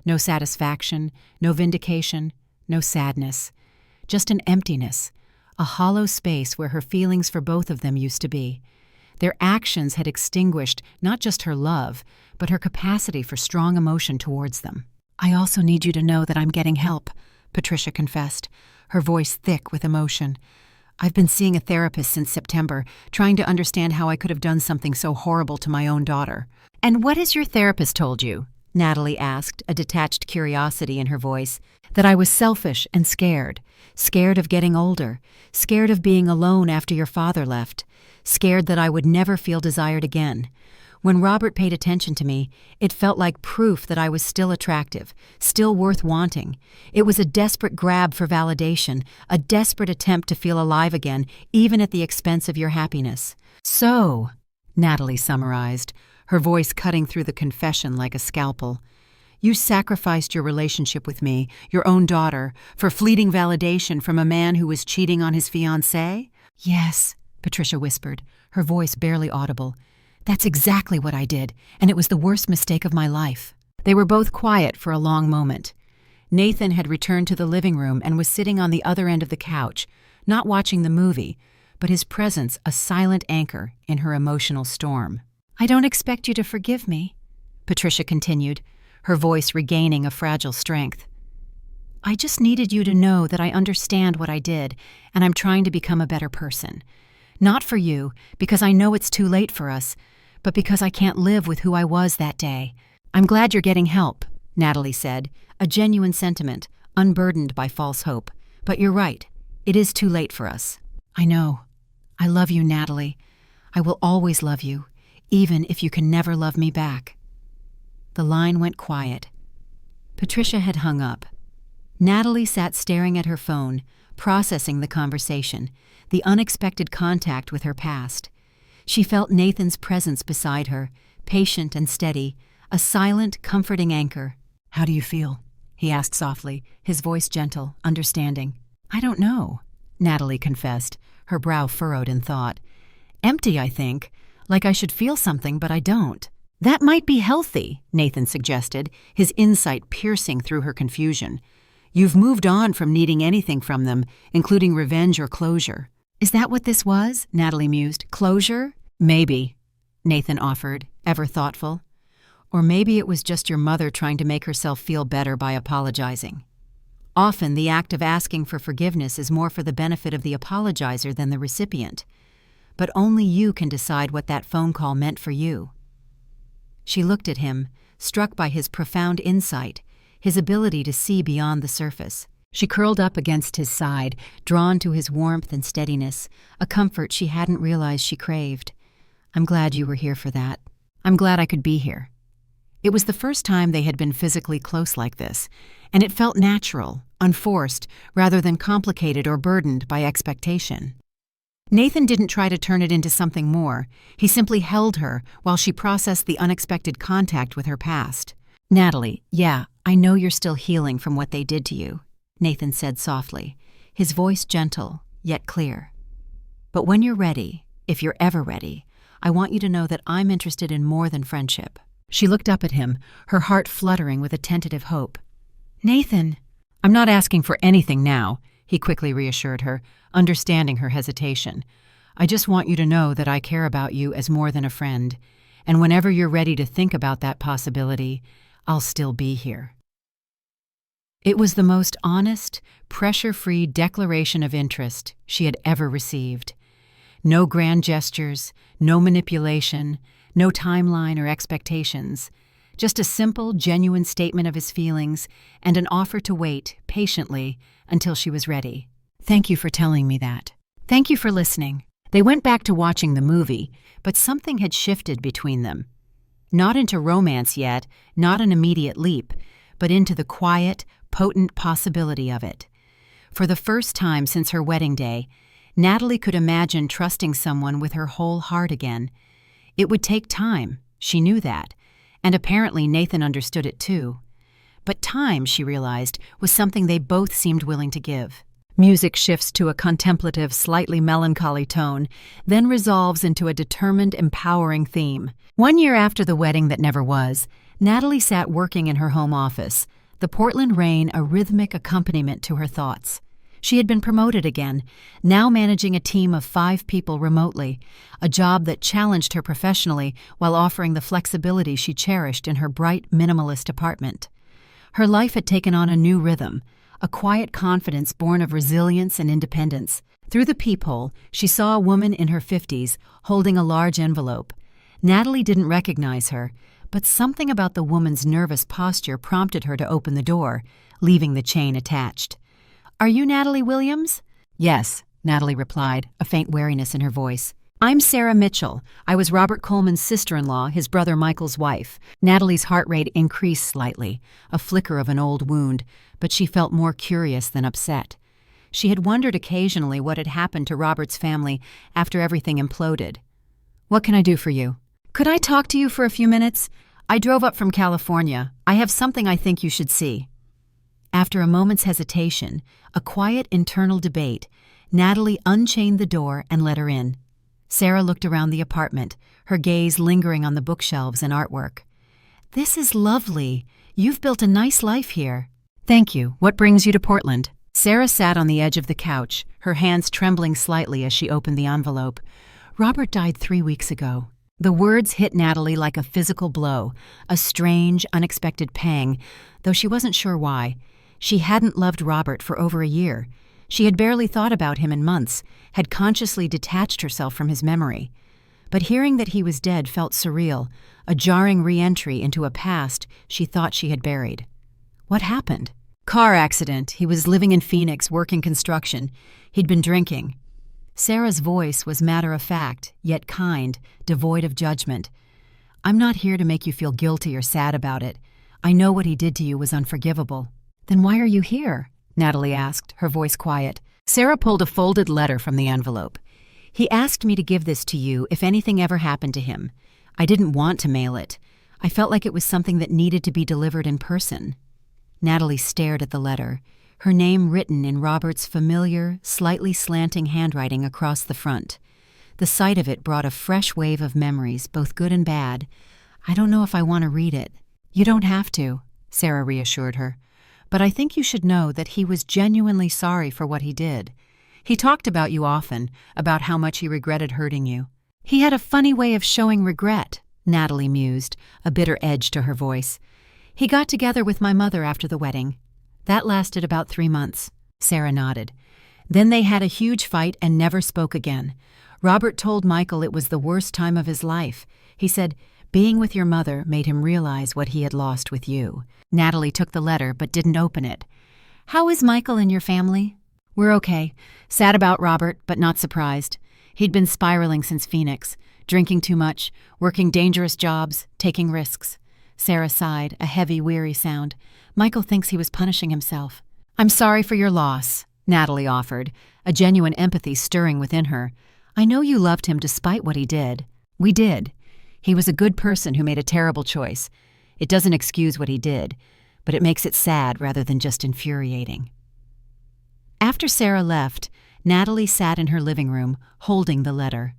No satisfaction, no vindication, no sadness. just an emptiness, a hollow space where her feelings for both of them used to be. Their actions had extinguished not just her love, but her capacity for strong emotion towards them. "I also need you to know that I'm getting help," Patricia confessed, her voice thick with emotion. "I've been seeing a therapist since September, trying to understand how I could have done something so horrible to my own daughter." "And what has your therapist told you?" Natalie asked, a detached curiosity in her voice. "That I was selfish and scared. Scared of getting older. Scared of being alone after your father left. Scared that I would never feel desired again. When Robert paid attention to me, it felt like proof that I was still attractive, still worth wanting. It was a desperate grab for validation, a desperate attempt to feel alive again, even at the expense of your happiness." "So," Natalie summarized, her voice cutting through the confession like a scalpel, "you sacrificed your relationship with me, your own daughter, for fleeting validation from a man who was cheating on his fiancé?" "Yes," Patricia whispered, her voice barely audible. "That's exactly what I did, and it was the worst mistake of my life." They were both quiet for a long moment. Nathan had returned to the living room and was sitting on the other end of the couch, not watching the movie, but his presence a silent anchor in her emotional storm. "I don't expect you to forgive me," Patricia continued, her voice regaining a fragile strength. "I just needed you to know that I understand what I did, and I'm trying to become a better person. Not for you, because I know it's too late for us, but because I can't live with who I was that day." "I'm glad you're getting help," Natalie said, a genuine sentiment, unburdened by false hope. "But you're right, it is too late for us." "I know. I love you, Natalie. I will always love you, even if you can never love me back." The line went quiet. Patricia had hung up. Natalie sat staring at her phone, processing the conversation, the unexpected contact with her past. She felt Nathan's presence beside her, patient and steady, a silent, comforting anchor. "How do you feel?" he asked softly, his voice gentle, understanding. "I don't know," Natalie confessed, her brow furrowed in thought. "Empty, I think, like I should feel something, but I don't." "That might be healthy," Nathan suggested, his insight piercing through her confusion. "You've moved on from needing anything from them, including revenge or closure." "Is that what this was?" Natalie mused. "Closure?" "Maybe," Nathan offered, ever thoughtful. "Or maybe it was just your mother trying to make herself feel better by apologizing. Often the act of asking for forgiveness is more for the benefit of the apologizer than the recipient. But only you can decide what that phone call meant for you." She looked at him, struck by his profound insight, his ability to see beyond the surface. She curled up against his side, drawn to his warmth and steadiness, a comfort she hadn't realized she craved. "I'm glad you were here for that. I'm glad I could be here." It was the first time they had been physically close like this, and it felt natural, unforced, rather than complicated or burdened by expectation. Nathan didn't try to turn it into something more. He simply held her while she processed the unexpected contact with her past. "Natalie, yeah, I know you're still healing from what they did to you," Nathan said softly, his voice gentle, yet clear. "But when you're ready, if you're ever ready, I want you to know that I'm interested in more than friendship." She looked up at him, her heart fluttering with a tentative hope. "Nathan." "I'm not asking for anything now," he quickly reassured her, understanding her hesitation. "I just want you to know that I care about you as more than a friend, and whenever you're ready to think about that possibility, I'll still be here." It was the most honest, pressure-free declaration of interest she had ever received. No grand gestures, no manipulation, no timeline or expectations. Just a simple, genuine statement of his feelings and an offer to wait, patiently, until she was ready. "Thank you for telling me that. Thank you for listening." They went back to watching the movie, but something had shifted between them. Not into romance yet, not an immediate leap, but into the quiet, potent possibility of it. For the first time since her wedding day, Natalie could imagine trusting someone with her whole heart again. It would take time, she knew that, and apparently Nathan understood it too. But time, she realized, was something they both seemed willing to give. Music shifts to a contemplative, slightly melancholy tone, then resolves into a determined, empowering theme. 1 year after the wedding that never was, Natalie sat working in her home office, the Portland rain a rhythmic accompaniment to her thoughts. She had been promoted again, now managing a team of 5 people remotely, a job that challenged her professionally while offering the flexibility she cherished in her bright, minimalist apartment. Her life had taken on a new rhythm, a quiet confidence born of resilience and independence. Through the peephole, she saw a woman in her 50s holding a large envelope. Natalie didn't recognize her, but something about the woman's nervous posture prompted her to open the door, leaving the chain attached. "Are you Natalie Williams?" "Yes," Natalie replied, a faint wariness in her voice. "I'm Sarah Mitchell. I was Robert Coleman's sister-in-law, his brother Michael's wife." Natalie's heart rate increased slightly, a flicker of an old wound, but she felt more curious than upset. She had wondered occasionally what had happened to Robert's family after everything imploded. "What can I do for you?" "Could I talk to you for a few minutes? I drove up from California. I have something I think you should see." After a moment's hesitation, a quiet internal debate, Natalie unchained the door and let her in. Sarah looked around the apartment, her gaze lingering on the bookshelves and artwork. "This is lovely. You've built a nice life here." "Thank you. What brings you to Portland?" Sarah sat on the edge of the couch, her hands trembling slightly as she opened the envelope. "Robert died 3 weeks ago." The words hit Natalie like a physical blow, a strange, unexpected pang, though she wasn't sure why. She hadn't loved Robert for over a year. She had barely thought about him in months, had consciously detached herself from his memory. But hearing that he was dead felt surreal, a jarring re-entry into a past she thought she had buried. What happened? "Car accident. He was living in Phoenix, working construction. He'd been drinking." Sarah's voice was matter-of-fact, yet kind, devoid of judgment. "I'm not here to make you feel guilty or sad about it. I know what he did to you was unforgivable." "Then why are you here?" Natalie asked, her voice quiet. Sarah pulled a folded letter from the envelope. "He asked me to give this to you if anything ever happened to him. I didn't want to mail it. I felt like it was something that needed to be delivered in person." Natalie stared at the letter, her name written in Robert's familiar, slightly slanting handwriting across the front. The sight of it brought a fresh wave of memories, both good and bad. "I don't know if I want to read it." "You don't have to," Sarah reassured her. "But I think you should know that he was genuinely sorry for what he did. He talked about you often, about how much he regretted hurting you." "He had a funny way of showing regret," Natalie mused, a bitter edge to her voice. "He got together with my mother after the wedding. That lasted about 3 months." Sarah nodded. "Then they had a huge fight and never spoke again. Robert told Michael it was the worst time of his life. He said, 'Being with your mother made him realize what he had lost with you.'" Natalie took the letter but didn't open it. "How is Michael and your family?" "We're okay. Sad about Robert, but not surprised. He'd been spiraling since Phoenix, drinking too much, working dangerous jobs, taking risks." Sarah sighed, a heavy, weary sound. "Michael thinks he was punishing himself." "I'm sorry for your loss," Natalie offered, a genuine empathy stirring within her. "I know you loved him despite what he did." "We did. He was a good person who made a terrible choice. It doesn't excuse what he did, but it makes it sad rather than just infuriating." After Sarah left, Natalie sat in her living room, holding the letter.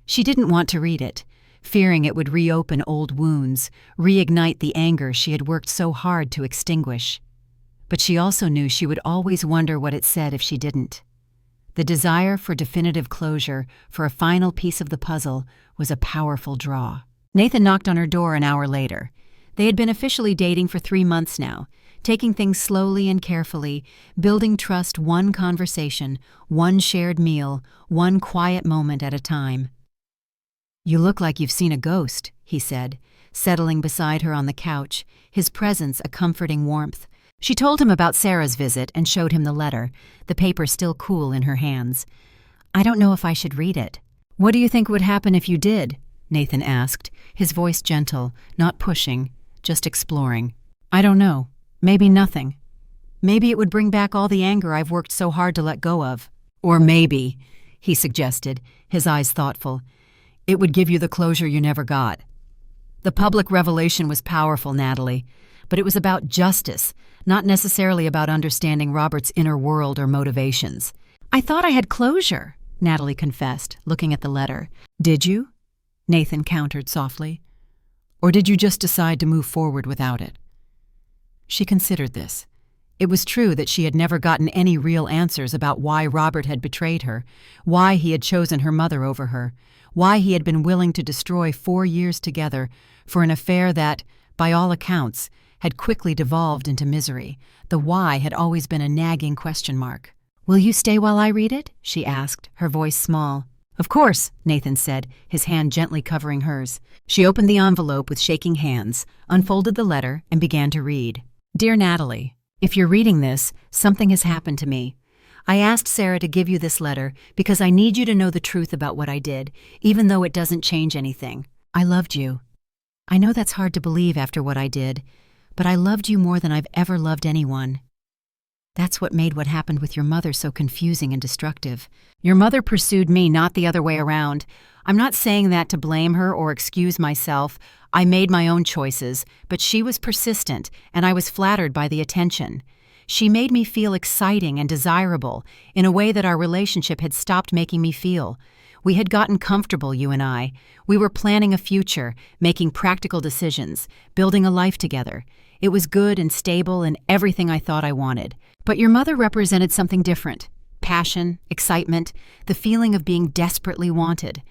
She didn't want to read it, fearing it would reopen old wounds, reignite the anger she had worked so hard to extinguish. But she also knew she would always wonder what it said if she didn't. The desire for definitive closure, for a final piece of the puzzle, was a powerful draw. Nathan knocked on her door an hour later. They had been officially dating for 3 months now, taking things slowly and carefully, building trust one conversation, one shared meal, one quiet moment at a time. "You look like you've seen a ghost," he said, settling beside her on the couch, his presence a comforting warmth. She told him about Sarah's visit and showed him the letter, the paper still cool in her hands. "I don't know if I should read it." "What do you think would happen if you did?" Nathan asked, his voice gentle, not pushing, just exploring. "I don't know. Maybe nothing. Maybe it would bring back all the anger I've worked so hard to let go of. Or maybe," he suggested, his eyes thoughtful, "it would give you the closure you never got." The public revelation was powerful, Natalie, but it was about justice, not necessarily about understanding Robert's inner world or motivations. "I thought I had closure," Natalie confessed, looking at the letter. "Did you?" Nathan countered softly. "Or did you just decide to move forward without it?" She considered this. It was true that she had never gotten any real answers about why Robert had betrayed her, why he had chosen her mother over her, why he had been willing to destroy 4 years together for an affair that, by all accounts, had quickly devolved into misery. The why had always been a nagging question mark. "Will you stay while I read it?" she asked, her voice small. "Of course," Nathan said, his hand gently covering hers. She opened the envelope with shaking hands, unfolded the letter, and began to read. "Dear Natalie, if you're reading this, something has happened to me. I asked Sarah to give you this letter because I need you to know the truth about what I did, even though it doesn't change anything. I loved you. I know that's hard to believe after what I did, but I loved you more than I've ever loved anyone. That's what made what happened with your mother so confusing and destructive. Your mother pursued me, not the other way around. I'm not saying that to blame her or excuse myself. I made my own choices, but she was persistent, and I was flattered by the attention. She made me feel exciting and desirable in a way that our relationship had stopped making me feel. We had gotten comfortable, you and I. We were planning a future, making practical decisions, building a life together. It was good and stable and everything I thought I wanted. But your mother represented something different. Passion, excitement, the feeling of being desperately wanted.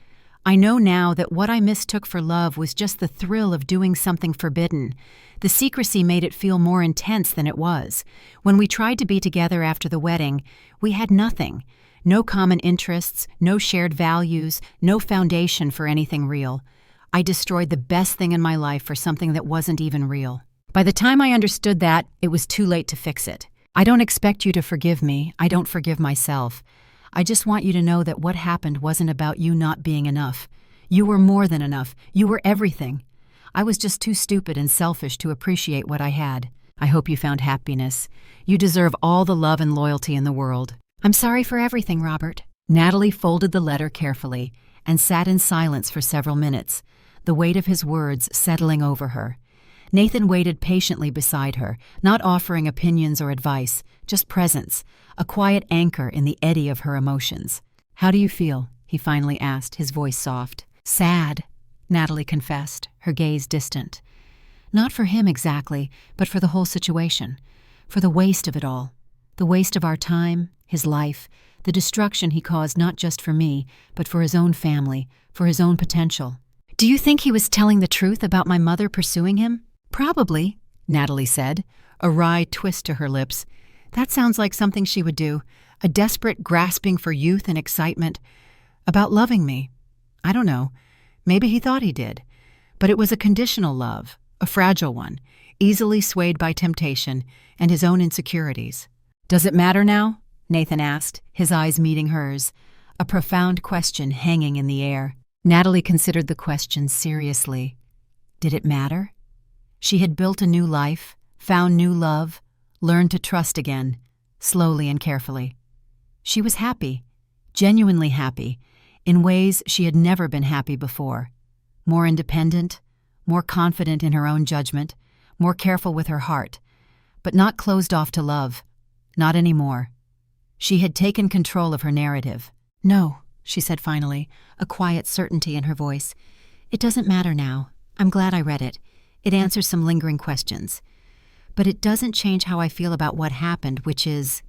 I know now that what I mistook for love was just the thrill of doing something forbidden. The secrecy made it feel more intense than it was. When we tried to be together after the wedding, we had nothing. No common interests, no shared values, no foundation for anything real. I destroyed the best thing in my life for something that wasn't even real. By the time I understood that, it was too late to fix it. I don't expect you to forgive me. I don't forgive myself. I just want you to know that what happened wasn't about you not being enough. You were more than enough. You were everything. I was just too stupid and selfish to appreciate what I had. I hope you found happiness. You deserve all the love and loyalty in the world. I'm sorry for everything, Robert." Natalie folded the letter carefully and sat in silence for several minutes, the weight of his words settling over her. Nathan waited patiently beside her, not offering opinions or advice, just presence, a quiet anchor in the eddy of her emotions. "How do you feel?" he finally asked, his voice soft. "Sad," Natalie confessed, her gaze distant. "Not for him exactly, but for the whole situation, for the waste of it all, the waste of our time, his life, the destruction he caused not just for me, but for his own family, for his own potential." "Do you think he was telling the truth about my mother pursuing him?" "Probably," Natalie said, a wry twist to her lips. "That sounds like something she would do, a desperate grasping for youth and excitement. About loving me. I don't know. Maybe he thought he did. But it was a conditional love, a fragile one, easily swayed by temptation and his own insecurities." "Does it matter now?" Nathan asked, his eyes meeting hers, a profound question hanging in the air. Natalie considered the question seriously. Did it matter? She had built a new life, found new love, learned to trust again, slowly and carefully. She was happy, genuinely happy, in ways she had never been happy before. More independent, more confident in her own judgment, more careful with her heart, but not closed off to love, not anymore. She had taken control of her narrative. "No," she said finally, a quiet certainty in her voice. "It doesn't matter now. I'm glad I read it. It answers some lingering questions. But it doesn't change how I feel about what happened, which is...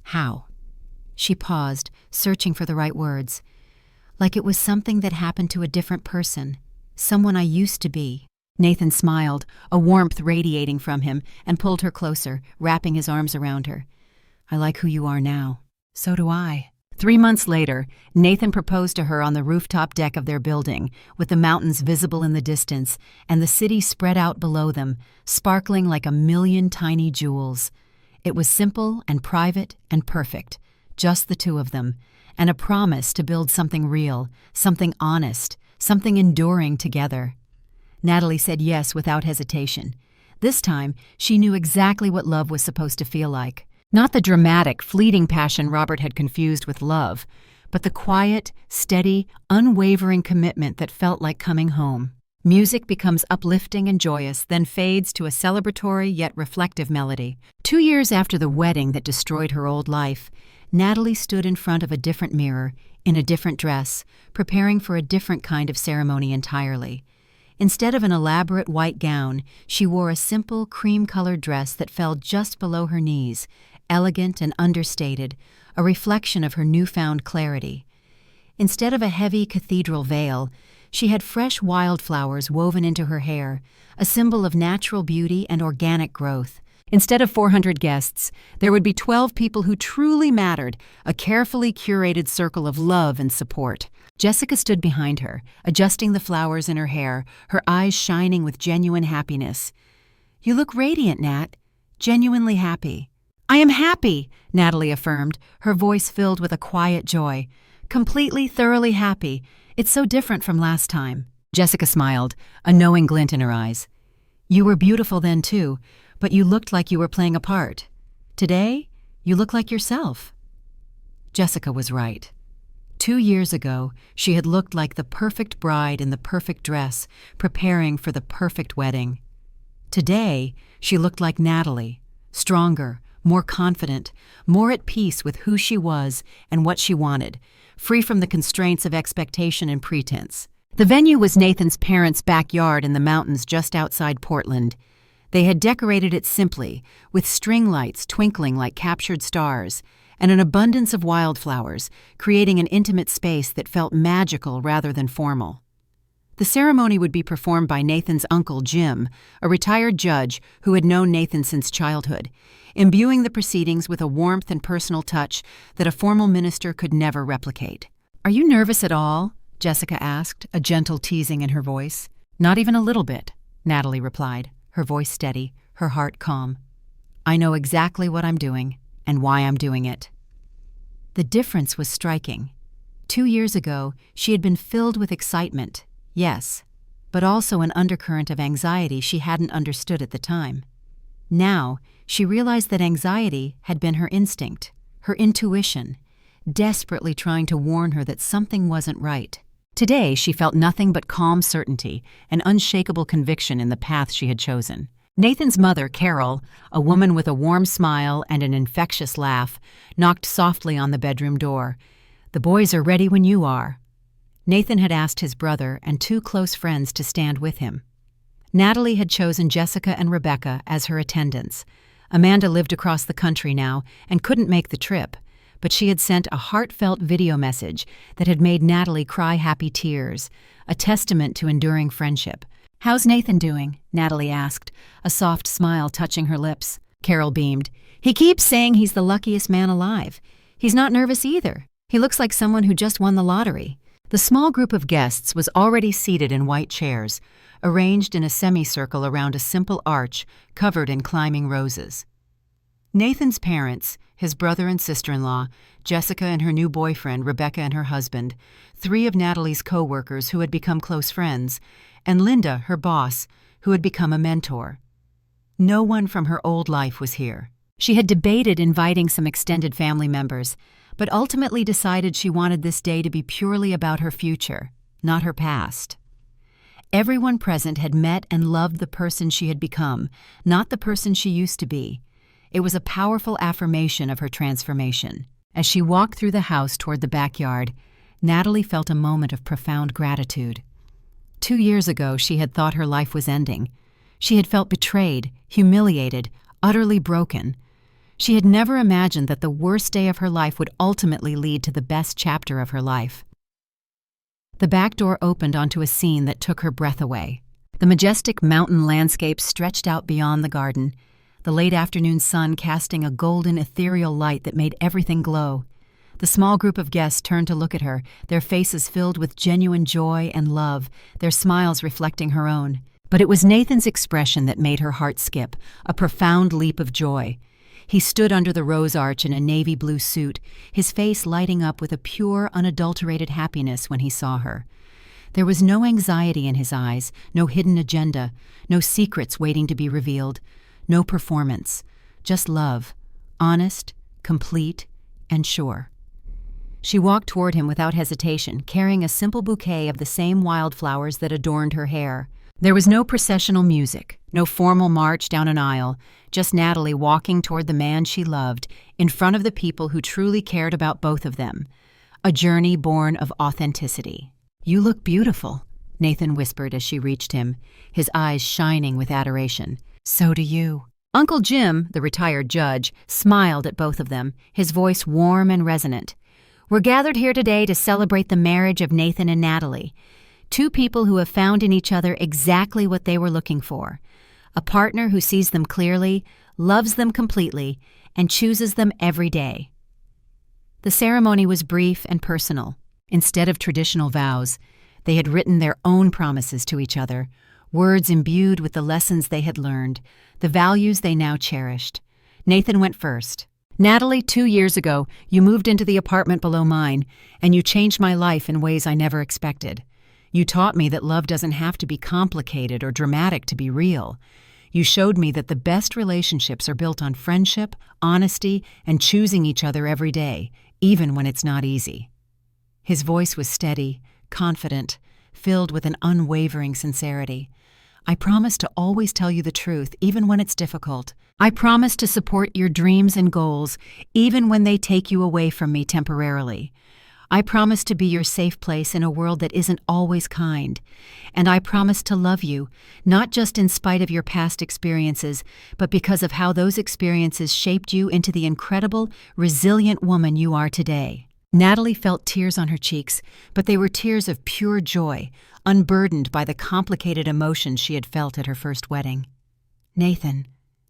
how?" She paused, searching for the right words. "Like it was something that happened to a different person, someone I used to be." Nathan smiled, a warmth radiating from him, and pulled her closer, wrapping his arms around her. "I like who you are now." "So do I." 3 months later, Nathan proposed to her on the rooftop deck of their building, with the mountains visible in the distance and the city spread out below them, sparkling like a million tiny jewels. It was simple and private and perfect, just the two of them, and a promise to build something real, something honest, something enduring together. Natalie said yes without hesitation. This time, she knew exactly what love was supposed to feel like. Not the dramatic, fleeting passion Robert had confused with love, but the quiet, steady, unwavering commitment that felt like coming home. Music becomes uplifting and joyous, then fades to a celebratory yet reflective melody. 2 years after the wedding that destroyed her old life, Natalie stood in front of a different mirror, in a different dress, preparing for a different kind of ceremony entirely. Instead of an elaborate white gown, she wore a simple cream-colored dress that fell just below her knees, elegant and understated, a reflection of her newfound clarity. Instead of a heavy cathedral veil, she had fresh wildflowers woven into her hair, a symbol of natural beauty and organic growth. Instead of 400 guests, there would be 12 people who truly mattered, a carefully curated circle of love and support. Jessica stood behind her, adjusting the flowers in her hair, her eyes shining with genuine happiness. "You look radiant, Nat. Genuinely happy." "I am happy," Natalie affirmed, her voice filled with a quiet joy. "Completely, thoroughly happy. It's so different from last time." Jessica smiled, a knowing glint in her eyes. "You were beautiful then, too, but you looked like you were playing a part. Today, you look like yourself." Jessica was right. 2 years ago, she had looked like the perfect bride in the perfect dress, preparing for the perfect wedding. Today, she looked like Natalie, stronger, more confident, more at peace with who she was and what she wanted, free from the constraints of expectation and pretense. The venue was Nathan's parents' backyard in the mountains just outside Portland. They had decorated it simply, with string lights twinkling like captured stars, and an abundance of wildflowers, creating an intimate space that felt magical rather than formal. The ceremony would be performed by Nathan's uncle, Jim, a retired judge who had known Nathan since childhood, imbuing the proceedings with a warmth and personal touch that a formal minister could never replicate. "Are you nervous at all?" Jessica asked, a gentle teasing in her voice. "Not even a little bit," Natalie replied, her voice steady, her heart calm. "I know exactly what I'm doing and why I'm doing it." The difference was striking. 2 years ago, she had been filled with excitement, yes, but also an undercurrent of anxiety she hadn't understood at the time. Now, she realized that anxiety had been her instinct, her intuition, desperately trying to warn her that something wasn't right. Today, she felt nothing but calm certainty and unshakable conviction in the path she had chosen. Nathan's mother, Carol, a woman with a warm smile and an infectious laugh, knocked softly on the bedroom door. "The boys are ready when you are." Nathan had asked his brother and 2 close friends to stand with him. Natalie had chosen Jessica and Rebecca as her attendants. Amanda lived across the country now and couldn't make the trip, but she had sent a heartfelt video message that had made Natalie cry happy tears, a testament to enduring friendship. "How's Nathan doing?" Natalie asked, a soft smile touching her lips. Carol beamed. "He keeps saying he's the luckiest man alive. He's not nervous either. He looks like someone who just won the lottery." The small group of guests was already seated in white chairs, arranged in a semicircle around a simple arch covered in climbing roses. Nathan's parents, his brother and sister-in-law, Jessica and her new boyfriend, Rebecca and her husband, 3 of Natalie's co-workers who had become close friends, and Linda, her boss, who had become a mentor. No one from her old life was here. She had debated inviting some extended family members, but ultimately decided she wanted this day to be purely about her future, not her past. Everyone present had met and loved the person she had become, not the person she used to be. It was a powerful affirmation of her transformation. As she walked through the house toward the backyard, Natalie felt a moment of profound gratitude. 2 years ago, she had thought her life was ending. She had felt betrayed, humiliated, utterly broken. She had never imagined that the worst day of her life would ultimately lead to the best chapter of her life. The back door opened onto a scene that took her breath away. The majestic mountain landscape stretched out beyond the garden, the late afternoon sun casting a golden, ethereal light that made everything glow. The small group of guests turned to look at her, their faces filled with genuine joy and love, their smiles reflecting her own. But it was Nathan's expression that made her heart skip, a profound leap of joy. He stood under the rose arch in a navy blue suit, his face lighting up with a pure, unadulterated happiness when he saw her. There was no anxiety in his eyes, no hidden agenda, no secrets waiting to be revealed, no performance, just love, honest, complete, and sure. She walked toward him without hesitation, carrying a simple bouquet of the same wildflowers that adorned her hair. There was no processional music, no formal march down an aisle, just Natalie walking toward the man she loved, in front of the people who truly cared about both of them. A journey born of authenticity. "You look beautiful," Nathan whispered as she reached him, his eyes shining with adoration. "So do you." Uncle Jim, the retired judge, smiled at both of them, his voice warm and resonant. "We're gathered here today to celebrate the marriage of Nathan and Natalie, two people who have found in each other exactly what they were looking for. A partner who sees them clearly, loves them completely, and chooses them every day." The ceremony was brief and personal. Instead of traditional vows, they had written their own promises to each other, words imbued with the lessons they had learned, the values they now cherished. Nathan went first. "Natalie, 2 years ago, you moved into the apartment below mine, and you changed my life in ways I never expected. You taught me that love doesn't have to be complicated or dramatic to be real. You showed me that the best relationships are built on friendship, honesty, and choosing each other every day, even when it's not easy." His voice was steady, confident, filled with an unwavering sincerity. "I promise to always tell you the truth, even when it's difficult. I promise to support your dreams and goals, even when they take you away from me temporarily. I promise to be your safe place in a world that isn't always kind. And I promise to love you, not just in spite of your past experiences, but because of how those experiences shaped you into the incredible, resilient woman you are today." Natalie felt tears on her cheeks, but they were tears of pure joy, unburdened by the complicated emotions she had felt at her first wedding. "Nathan,"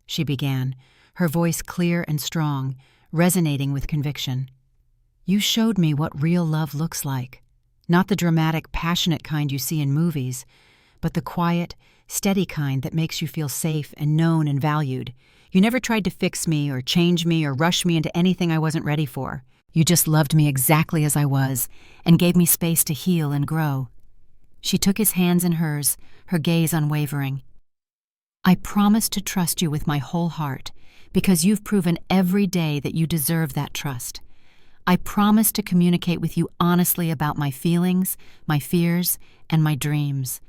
she began, her voice clear and strong, resonating with conviction. "You showed me what real love looks like. Not the dramatic, passionate kind you see in movies, but the quiet, steady kind that makes you feel safe and known and valued. You never tried to fix me or change me or rush me into anything I wasn't ready for. You just loved me exactly as I was and gave me space to heal and grow." She took his hands in hers, her gaze unwavering. "I promise to trust you with my whole heart, because you've proven every day that you deserve that trust. I promise to communicate with you honestly about my feelings, my fears, and my dreams.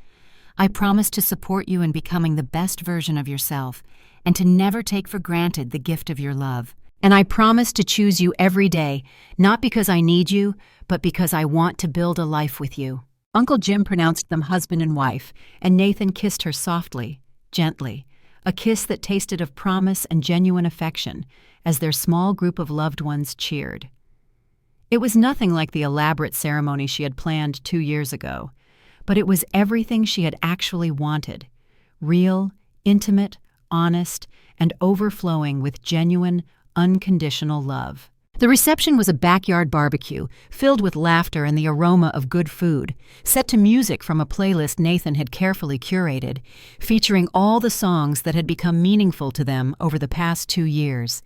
I promise to support you in becoming the best version of yourself and to never take for granted the gift of your love. And I promise to choose you every day, not because I need you, but because I want to build a life with you." Uncle Jim pronounced them husband and wife, and Nathan kissed her softly, gently, a kiss that tasted of promise and genuine affection as their small group of loved ones cheered. It was nothing like the elaborate ceremony she had planned 2 years ago, but it was everything she had actually wanted: real, intimate, honest, and overflowing with genuine, unconditional love. The reception was a backyard barbecue, filled with laughter and the aroma of good food, set to music from a playlist Nathan had carefully curated, featuring all the songs that had become meaningful to them over the past 2 years.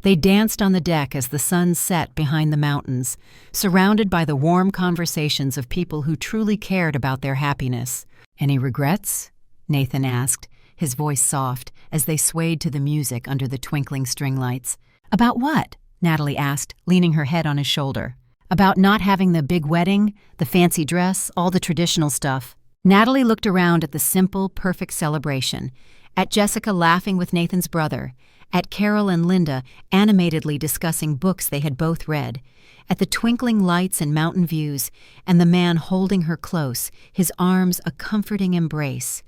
They danced on the deck as the sun set behind the mountains, surrounded by the warm conversations of people who truly cared about their happiness. "Any regrets?" Nathan asked, his voice soft, as they swayed to the music under the twinkling string lights. "About what?" Natalie asked, leaning her head on his shoulder. "About not having the big wedding, the fancy dress, all the traditional stuff." Natalie looked around at the simple, perfect celebration, at Jessica laughing with Nathan's brother, at Carol and Linda animatedly discussing books they had both read, at the twinkling lights and mountain views, and the man holding her close, his arms a comforting embrace.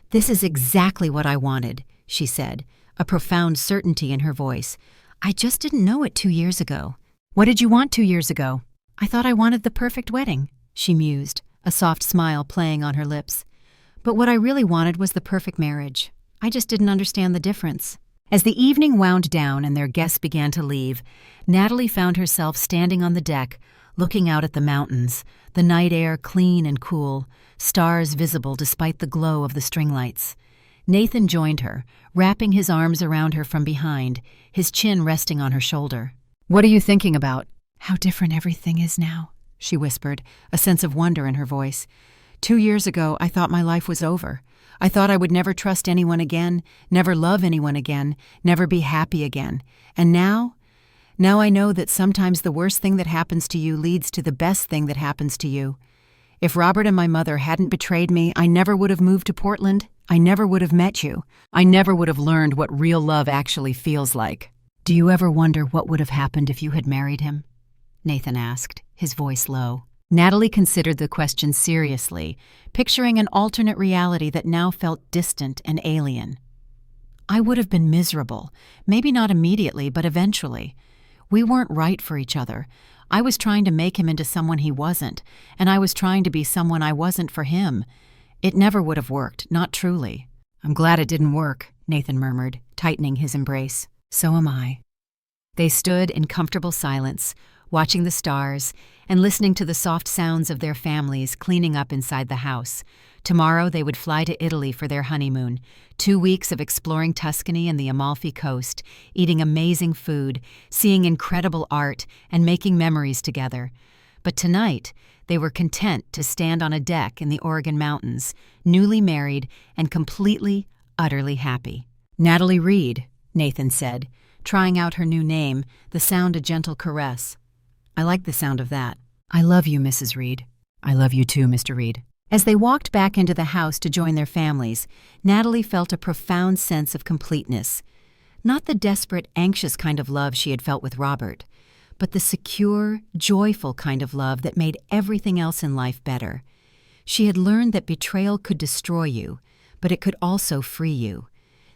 "This is exactly what I wanted," she said, a profound certainty in her voice. "I just didn't know it 2 years ago." "What did you want 2 years ago?" "I thought I wanted the perfect wedding," she mused, a soft smile playing on her lips. "But what I really wanted was the perfect marriage. I just didn't understand the difference." As the evening wound down and their guests began to leave, Natalie found herself standing on the deck, looking out at the mountains, the night air clean and cool, stars visible despite the glow of the string lights. Nathan joined her, wrapping his arms around her from behind, his chin resting on her shoulder. "What are you thinking about?" "How different everything is now," she whispered, a sense of wonder in her voice. 2 years ago, I thought my life was over. I thought I would never trust anyone again, never love anyone again, never be happy again. And now I know that sometimes the worst thing that happens to you leads to the best thing that happens to you. If Robert and my mother hadn't betrayed me, I never would have moved to Portland. I never would have met you. I never would have learned what real love actually feels like." "Do you ever wonder what would have happened if you had married him?" Nathan asked, his voice low. Natalie considered the question seriously, picturing an alternate reality that now felt distant and alien. I would have been miserable, maybe not immediately, but eventually. We weren't right for each other. I was trying to make him into someone he wasn't, and I was trying to be someone I wasn't for him. It never would have worked, not truly. I'm glad it didn't work, Nathan murmured, tightening his embrace. So am I. They stood in comfortable silence, watching the stars and listening to the soft sounds of their families cleaning up inside the house. Tomorrow they would fly to Italy for their honeymoon, 2 weeks of exploring Tuscany and the Amalfi Coast, eating amazing food, seeing incredible art, and making memories together. But tonight, they were content to stand on a deck in the Oregon mountains, newly married and completely, utterly happy. Natalie Reed, Nathan said, trying out her new name, the sound a gentle caress. I like the sound of that. I love you, Mrs. Reed. I love you too, Mr. Reed. As they walked back into the house to join their families, Natalie felt a profound sense of completeness. Not the desperate, anxious kind of love she had felt with Robert, but the secure, joyful kind of love that made everything else in life better. She had learned that betrayal could destroy you, but it could also free you.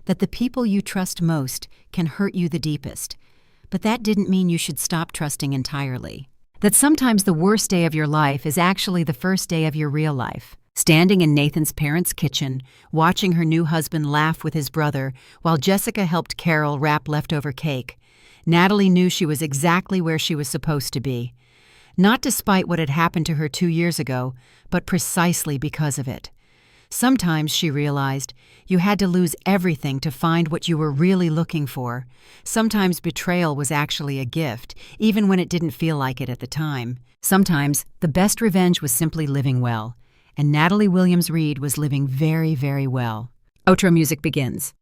That the people you trust most can hurt you the deepest. But that didn't mean you should stop trusting entirely. That sometimes the worst day of your life is actually the first day of your real life. Standing in Nathan's parents' kitchen, watching her new husband laugh with his brother while Jessica helped Carol wrap leftover cake, Natalie knew she was exactly where she was supposed to be. Not despite what had happened to her 2 years ago, but precisely because of it. Sometimes, she realized, you had to lose everything to find what you were really looking for. Sometimes betrayal was actually a gift, even when it didn't feel like it at the time. Sometimes, the best revenge was simply living well. And Natalie Williams Reed was living very, very well. Outro music begins.